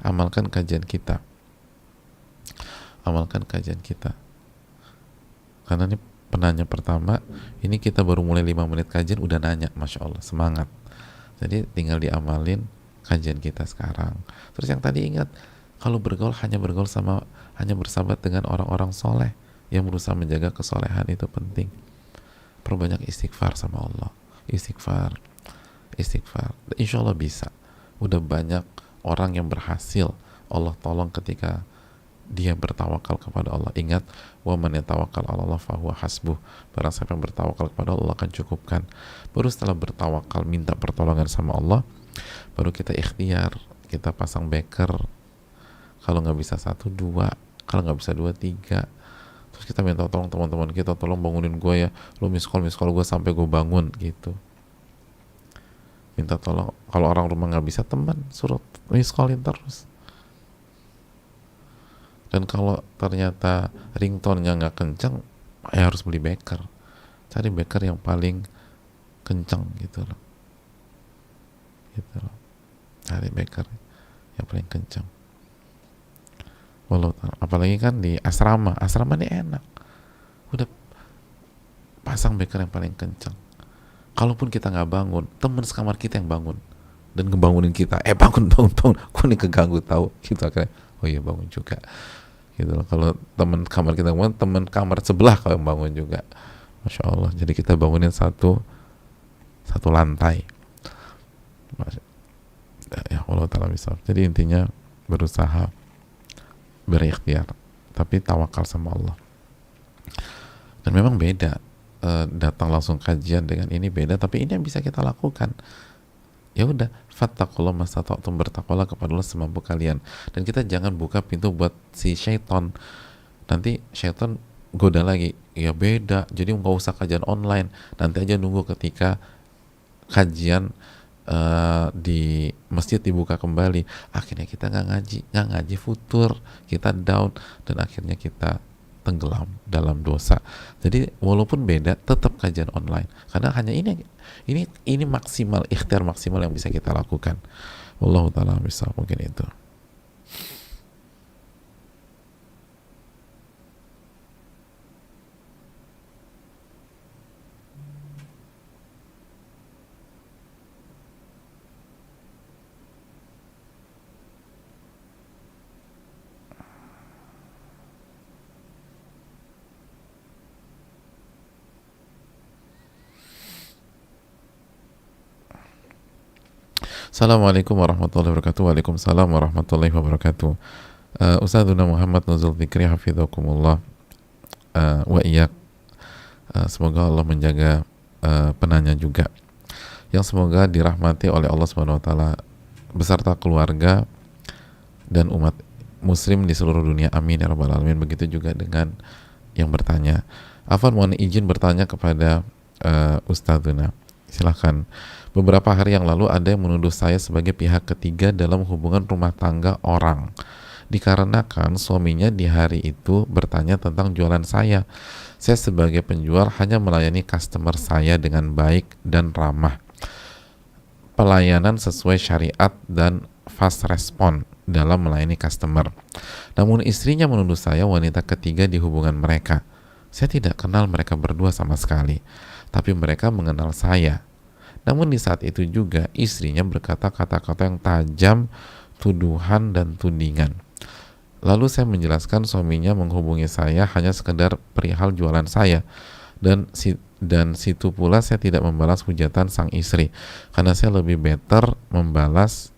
Amalkan kajian kita. Amalkan kajian kita. Karena ini penanya pertama, ini kita baru mulai 5 menit kajian udah nanya, Masya Allah, semangat. Jadi tinggal diamalin kajian kita sekarang. Terus yang tadi ingat, kalau bergaul hanya bersahabat dengan orang-orang soleh yang berusaha menjaga kesolehan, itu penting. Perbanyak istighfar sama Allah, istighfar. Insya Allah bisa. Udah banyak orang yang berhasil Allah tolong ketika dia bertawakal kepada Allah. Ingat, wa man yatawakkal 'ala Allah fahuwa hasbuh. Barang siapa yang bertawakal kepada Allah akan cukupkan. Baru setelah bertawakal minta pertolongan sama Allah, baru kita ikhtiar, kita pasang backer. Kalau nggak bisa 1, 2, kalau nggak bisa 2, 3. Terus kita minta tolong teman-teman kita, tolong bangunin gue ya, lo miss call gue sampai gue bangun gitu. Minta tolong. Kalau orang rumah nggak bisa, teman suruh miss callin terus. Dan kalau ternyata ringtone-nya nggak kencang, ya harus beli backer. Cari backer yang paling kencang gitu loh. Cari backer yang paling kencang. Apalagi kan di asrama ini enak, udah pasang backer yang paling kencang. Kalaupun kita nggak bangun, teman sekamar kita yang bangun dan ngebangunin kita, bangun, kok nih keganggu tahu, gitu akhirnya, oh iya bangun juga, gitu loh. Kalau teman kamar kita bangun, teman kamar sebelah kalau yang bangun juga, Masya Allah. Jadi kita bangunin satu lantai, ya Allah ta'ala bisa. Jadi intinya berusaha, berikhtiar, tapi tawakal sama Allah. Dan memang beda, datang langsung kajian dengan ini beda, tapi ini yang bisa kita lakukan. Ya udah, fattaqullaha mastata'tum, bertakwalah kepada Allah semampu kalian. Dan kita jangan buka pintu buat si syaitan. Nanti syaitan goda lagi, ya beda, jadi nggak usah kajian online, nanti aja nunggu ketika kajian di masjid dibuka kembali. Akhirnya kita nggak ngaji futur, kita down, dan akhirnya kita tenggelam dalam dosa. Jadi walaupun beda, tetap kajian online. Karena hanya ini maksimal, ikhtiar maksimal yang bisa kita lakukan. Wallahu taala bisa, mungkin itu. Assalamualaikum warahmatullahi wabarakatuh. Waalaikumsalam warahmatullahi wabarakatuh. Ustadzuna Muhammad Nuzul Fikri hafidhakumullah wa iyyak. Semoga Allah menjaga penanya juga, yang semoga dirahmati oleh Allah Subhanahu wa taala beserta keluarga dan umat muslim di seluruh dunia. Amin ya rabbal alamin. Begitu juga dengan yang bertanya. Afwan, mohon izin bertanya kepada Ustadzuna. Silahkan. Beberapa hari yang lalu ada yang menuduh saya sebagai pihak ketiga dalam hubungan rumah tangga orang, dikarenakan suaminya di hari itu bertanya tentang jualan saya. Saya sebagai penjual hanya melayani customer saya dengan baik dan ramah, pelayanan sesuai syariat dan fast respon dalam melayani customer. Namun istrinya menuduh saya wanita ketiga di hubungan mereka. Saya tidak kenal mereka berdua sama sekali, tapi mereka mengenal saya. Namun di saat itu juga istrinya berkata kata-kata yang tajam, tuduhan dan tudingan. Lalu saya menjelaskan suaminya menghubungi saya hanya sekedar perihal jualan saya, dan situ pula saya tidak membalas hujatan sang istri, karena saya lebih better membalas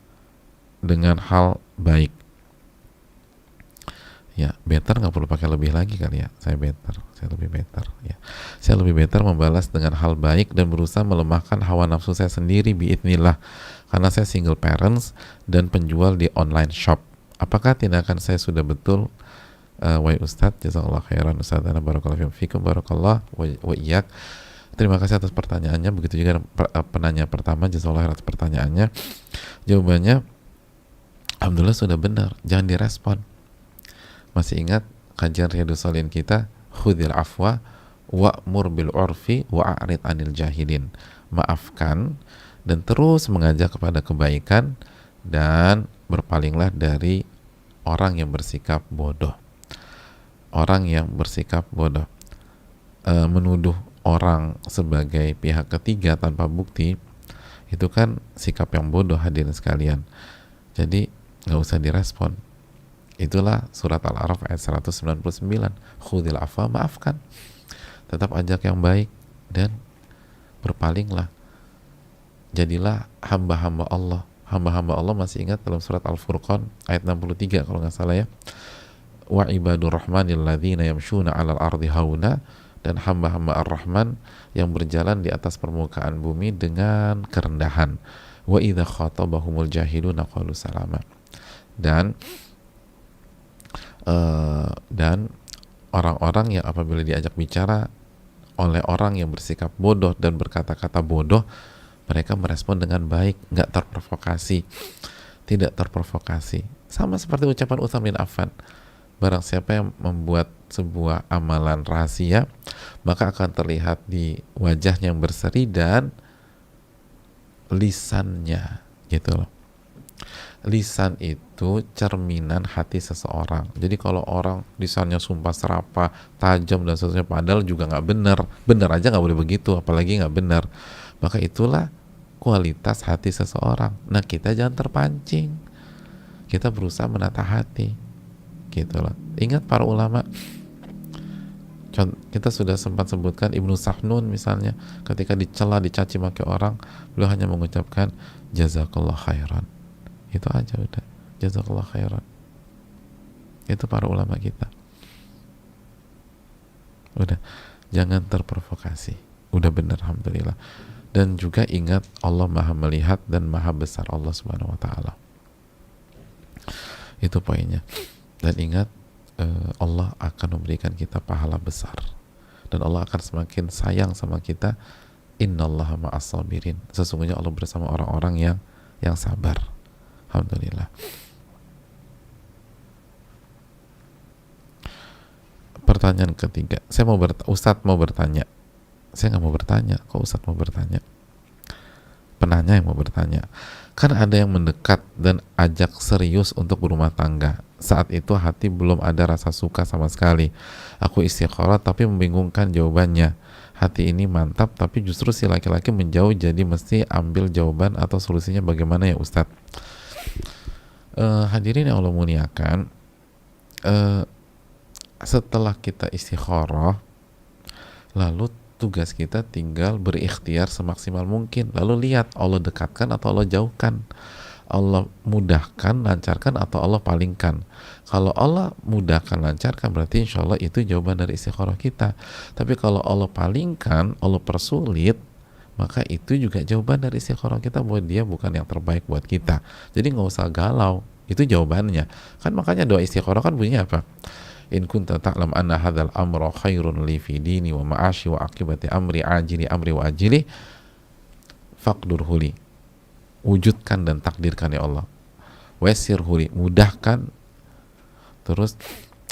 dengan hal baik. Ya, better nggak perlu pakai lebih lagi kali ya. Saya lebih better ya. Saya lebih better membalas dengan hal baik dan berusaha melemahkan hawa nafsu saya sendiri biidznillah, karena saya single parents dan penjual di online shop. Apakah tindakan saya sudah betul? Wahai Ustadz, jazakallah khairan Ustadzana, barakallahu fikum, barakallah wa iyyak. Terima kasih atas pertanyaannya. Begitu juga penanya pertama, jazakallah khairan atas pertanyaannya. Jawabannya, alhamdulillah sudah benar. Jangan direspon. Masih ingat kajian Riyadhus Shalihin kita, khudhil afwa wa'mur bil urfi wa'arid anil jahilin. Maafkan dan terus mengajak kepada kebaikan, dan berpalinglah dari orang yang bersikap bodoh. Orang yang bersikap bodoh, menuduh orang sebagai pihak ketiga tanpa bukti, itu kan sikap yang bodoh, hadirin sekalian. Jadi nggak usah direspon. Itulah surat Al-A'raf ayat 199. Khudil afwa, maafkan. Tetap ajak yang baik dan berpalinglah. Jadilah hamba-hamba Allah. Hamba-hamba Allah, masih ingat dalam surat Al-Furqan ayat 63 kalau nggak salah ya. Wa ibadur rahmanil ladzina yamshuna 'alal ardi hauna, dan hamba-hamba Ar-Rahman yang berjalan di atas permukaan bumi dengan kerendahan. Wa idza khatabahumul jahiluna qalu salama. Dan orang-orang yang apabila diajak bicara oleh orang yang bersikap bodoh dan berkata-kata bodoh, mereka merespon dengan baik, nggak terprovokasi, tidak terprovokasi. Sama seperti ucapan Utsman bin Affan, barang siapa yang membuat sebuah amalan rahasia, maka akan terlihat di wajahnya yang berseri dan lisannya, gitu loh. Lisan itu cerminan hati seseorang. Jadi kalau orang lisannya sumpah serapah, tajam dan seterusnya, padahal juga nggak benar. Benar aja nggak boleh begitu, apalagi nggak benar. Maka itulah kualitas hati seseorang. Nah, kita jangan terpancing. Kita berusaha menata hati, gitu loh. Ingat para ulama. Kita sudah sempat sebutkan Ibnu Sahnun misalnya, ketika dicela, dicaci maki orang, beliau hanya mengucapkan jazakallah khairan. Itu aja udah, jazakallah khairan. Itu para ulama kita. Udah, jangan terprovokasi. Udah benar, alhamdulillah. Dan juga ingat, Allah maha melihat dan maha besar Allah subhanahu wa ta'ala. Itu poinnya. Dan ingat, Allah akan memberikan kita pahala besar, dan Allah akan semakin sayang sama kita. Innallaha ma'as sabirin. Sesungguhnya Allah bersama orang-orang yang sabar. Alhamdulillah. Pertanyaan ketiga, Ustadz mau bertanya. Saya nggak mau bertanya, kok Ustadz mau bertanya? Penanya yang mau bertanya. Kan ada yang mendekat dan ajak serius untuk berumah tangga. Saat itu hati belum ada rasa suka sama sekali. Aku istikharah tapi membingungkan jawabannya. Hati ini mantap tapi justru si laki-laki menjauh, jadi mesti ambil jawaban atau solusinya bagaimana ya Ustadz? Hadirin yang Allah muliakan, setelah kita istikharah, lalu tugas kita tinggal berikhtiar semaksimal mungkin. Lalu lihat Allah dekatkan atau Allah jauhkan, Allah mudahkan, lancarkan, atau Allah palingkan. Kalau Allah mudahkan, lancarkan, berarti insya Allah itu jawaban dari istikharah kita. Tapi kalau Allah palingkan, Allah persulit, maka itu juga jawaban dari istikharah kita bahwa dia bukan yang terbaik buat kita. Jadi nggak usah galau, itu jawabannya. Kan makanya doa istikharah kan bunyinya apa? In kunta ta'lam anna hadzal amra khairun li fi dini wa ma'ashi wa akibati amri ajili amri wa ajili faqdur huli, wujudkan dan takdirkan ya Allah, wasir huli, mudahkan, terus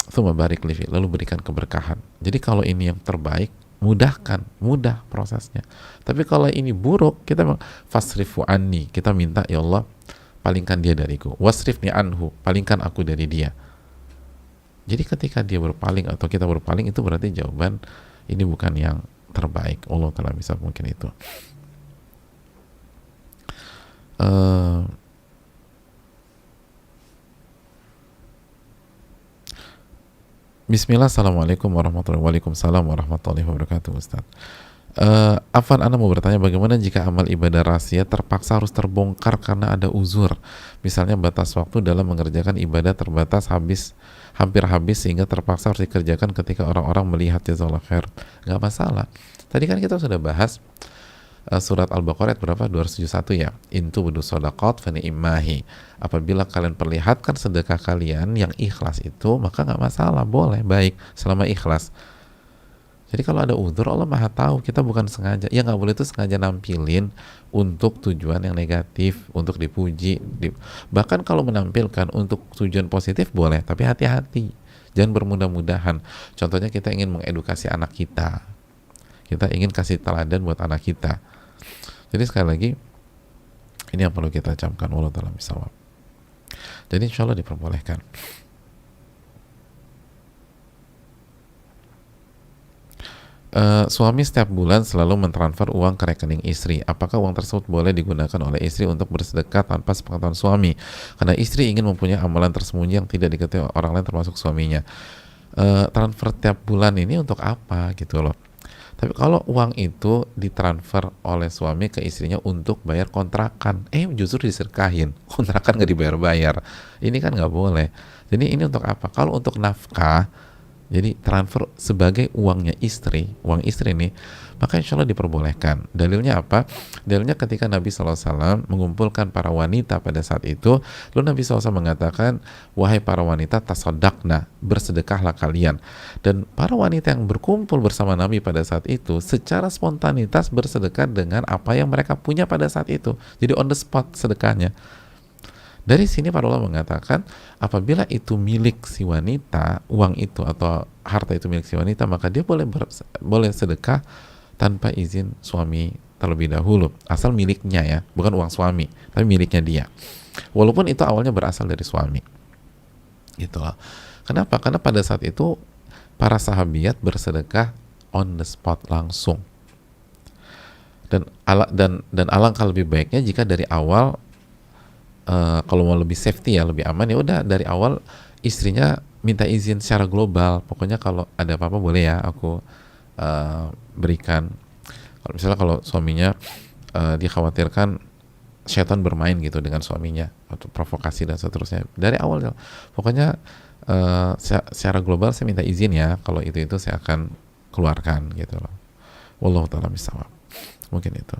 tsumma barik li fi, lalu berikan keberkahan. Jadi kalau ini yang terbaik, mudahkan, mudah prosesnya. Tapi kalau ini buruk, kita fasrifu anni, kita minta ya Allah palingkan dia dariku, wasrifni anhu, palingkan aku dari dia. Jadi ketika dia berpaling atau kita berpaling, itu berarti jawaban ini bukan yang terbaik. Allah Ta'ala bisa mungkin itu. Bismillah, assalamualaikum warahmatullahi wabarakatuh Ustaz. Afan, Anda mau bertanya bagaimana jika amal ibadah rahasia terpaksa harus terbongkar karena ada uzur, misalnya batas waktu dalam mengerjakan ibadah terbatas, hampir habis sehingga terpaksa harus dikerjakan ketika orang-orang melihat, jazakallahu khair. Nggak masalah. Tadi kan kita sudah bahas surat Al-Baqarah berapa? 271 ya. Intu budu sodaqat fa ni'mahi. Apabila kalian perlihatkan sedekah kalian yang ikhlas itu, maka nggak masalah, boleh, baik, selama ikhlas. Jadi kalau ada uzur, Allah Maha tahu, kita bukan sengaja. Ya nggak boleh itu sengaja nampilin untuk tujuan yang negatif, untuk dipuji. Bahkan kalau menampilkan untuk tujuan positif boleh, tapi hati-hati. Jangan bermudah-mudahan. Contohnya kita ingin mengedukasi anak kita. Kita ingin kasih teladan buat anak kita. Jadi sekali lagi, ini yang perlu kita camkan. Wallahu ta'ala bishawab. Jadi insya Allah diperbolehkan. Suami setiap bulan selalu mentransfer uang ke rekening istri. Apakah uang tersebut boleh digunakan oleh istri untuk bersedekah tanpa sepengetahuan suami? Karena istri ingin mempunyai amalan tersembunyi yang tidak diketahui orang lain termasuk suaminya. Transfer tiap bulan ini untuk apa gitu loh. Tapi kalau uang itu ditransfer oleh suami ke istrinya untuk bayar kontrakan, justru diserkahin, kontrakan nggak dibayar-bayar. Ini kan nggak boleh. Jadi ini untuk apa? Kalau untuk nafkah, jadi transfer sebagai uangnya istri, uang istri ini, maka insya Allah diperbolehkan. Dalilnya apa? Dalilnya ketika Nabi SAW mengumpulkan para wanita pada saat itu, lalu Nabi SAW mengatakan, wahai para wanita, tasaddaqna, bersedekahlah kalian. Dan para wanita yang berkumpul bersama Nabi pada saat itu, secara spontanitas bersedekah dengan apa yang mereka punya pada saat itu. Jadi on the spot sedekahnya. Dari sini para ulama mengatakan, apabila itu milik si wanita, uang itu atau harta itu milik si wanita, maka dia boleh sedekah tanpa izin suami terlebih dahulu, asal miliknya ya, bukan uang suami, tapi miliknya dia. Walaupun itu awalnya berasal dari suami. Gitu loh. Kenapa? Karena pada saat itu para sahabiat bersedekah on the spot langsung. Dan alangkah lebih baiknya jika dari awal, kalau mau lebih safety ya, lebih aman, ya udah dari awal istrinya minta izin secara global. Pokoknya kalau ada apa-apa boleh ya aku berikan. Kalau misalnya kalau suaminya dikhawatirkan setan bermain gitu dengan suaminya atau provokasi dan seterusnya, dari awal pokoknya secara global saya minta izin ya, kalau itu saya akan keluarkan gitu loh. Wallahu ta'ala bishawab. Mungkin itu.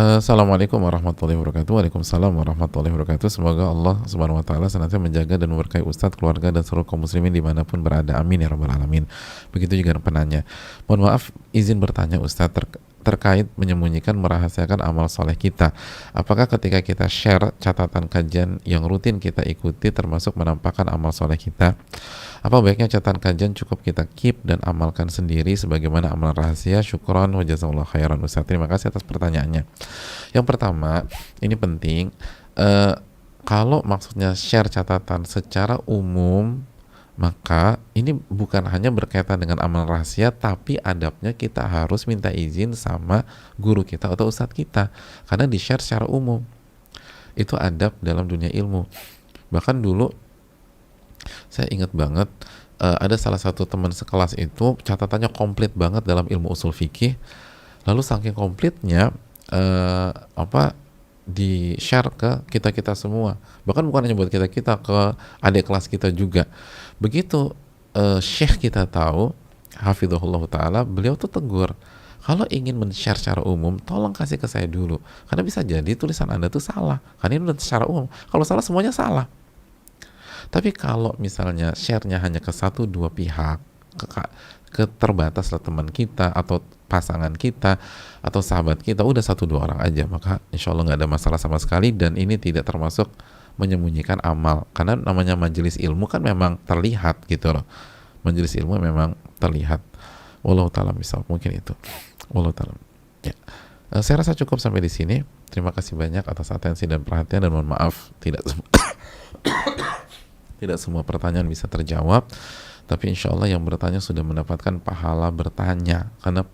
Assalamualaikum warahmatullahi wabarakatuh. Waalaikumsalam warahmatullahi wabarakatuh. Semoga Allah subhanahu wa ta'ala senantiasa menjaga dan memberkahi Ustadz, keluarga, dan seluruh kaum muslimin dimanapun berada. Amin ya rabbal alamin. Begitu juga penanya. Mohon maaf, izin bertanya Ustadz, terkait menyembunyikan, merahasiakan amal soleh kita. Apakah ketika kita share catatan kajian yang rutin kita ikuti termasuk menampakkan amal soleh kita? Apa baiknya catatan kajian cukup kita keep dan amalkan sendiri sebagaimana amalan rahasia? Syukron wa jazakallahu khairan Ustaz. Terima kasih atas pertanyaannya. Yang pertama, ini penting, kalau maksudnya share catatan secara umum, maka ini bukan hanya berkaitan dengan amal rahasia, tapi adabnya kita harus minta izin sama guru kita atau ustadz kita, karena di share secara umum. Itu adab dalam dunia ilmu. Bahkan dulu saya ingat banget, ada salah satu teman sekelas itu catatannya komplit banget dalam ilmu usul fikih, lalu saking komplitnya di share ke kita semua, bahkan bukan hanya buat kita ke adik kelas kita juga. Begitu syekh kita tahu, hafizahullah ta'ala, beliau tuh tegur, kalau ingin men-share secara umum tolong kasih ke saya dulu, karena bisa jadi tulisan Anda tuh salah, karena ini udah secara umum, kalau salah semuanya salah. Tapi kalau misalnya share-nya hanya ke 1-2 pihak, ke terbatas lah teman kita atau pasangan kita atau sahabat kita, udah 1-2 orang aja, maka insya Allah nggak ada masalah sama sekali, dan ini tidak termasuk menyembunyikan amal, karena namanya majelis ilmu kan memang terlihat gitu loh. Majelis ilmu memang terlihat. Wallahu ta'ala misal, mungkin itu. Wallahu ta'ala. Ya. Saya rasa cukup sampai di sini. Terima kasih banyak atas atensi dan perhatian, dan mohon maaf tidak semua pertanyaan bisa terjawab, tapi insya Allah yang bertanya sudah mendapatkan pahala bertanya, karena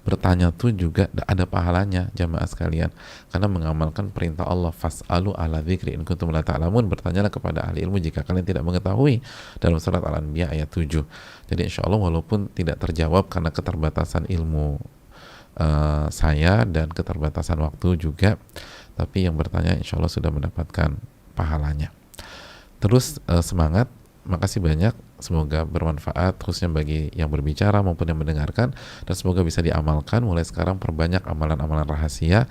bertanya tuh juga ada pahalanya jamaah sekalian, karena mengamalkan perintah Allah, fas'alu ala dzikri in kuntum la ta'lamun, bertanyalah kepada ahli ilmu jika kalian tidak mengetahui, dalam surat Al-Anbiya ayat 7. Jadi insya Allah walaupun tidak terjawab karena keterbatasan ilmu saya dan keterbatasan waktu juga, tapi yang bertanya insya Allah sudah mendapatkan pahalanya. Terus semangat, makasih banyak, semoga bermanfaat khususnya bagi yang berbicara maupun yang mendengarkan, dan semoga bisa diamalkan. Mulai sekarang perbanyak amalan-amalan rahasia,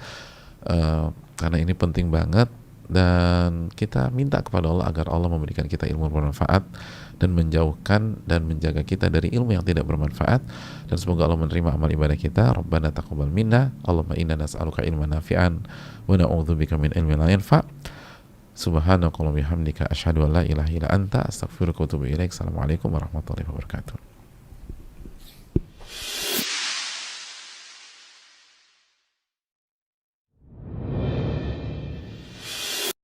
karena ini penting banget, dan kita minta kepada Allah agar Allah memberikan kita ilmu bermanfaat dan menjauhkan dan menjaga kita dari ilmu yang tidak bermanfaat, dan semoga Allah menerima amal ibadah kita. Rabbana taqabbal minna, Allahumma inna nas'aluka ilman nafi'an wa na'udzubika min ilmin la yanfa'. Subhanakallahumma bihamdika asyhadu an la ilaha illa anta astaghfiruka wa atubu ilaik. Assalamualaikum warahmatullahi wabarakatuh.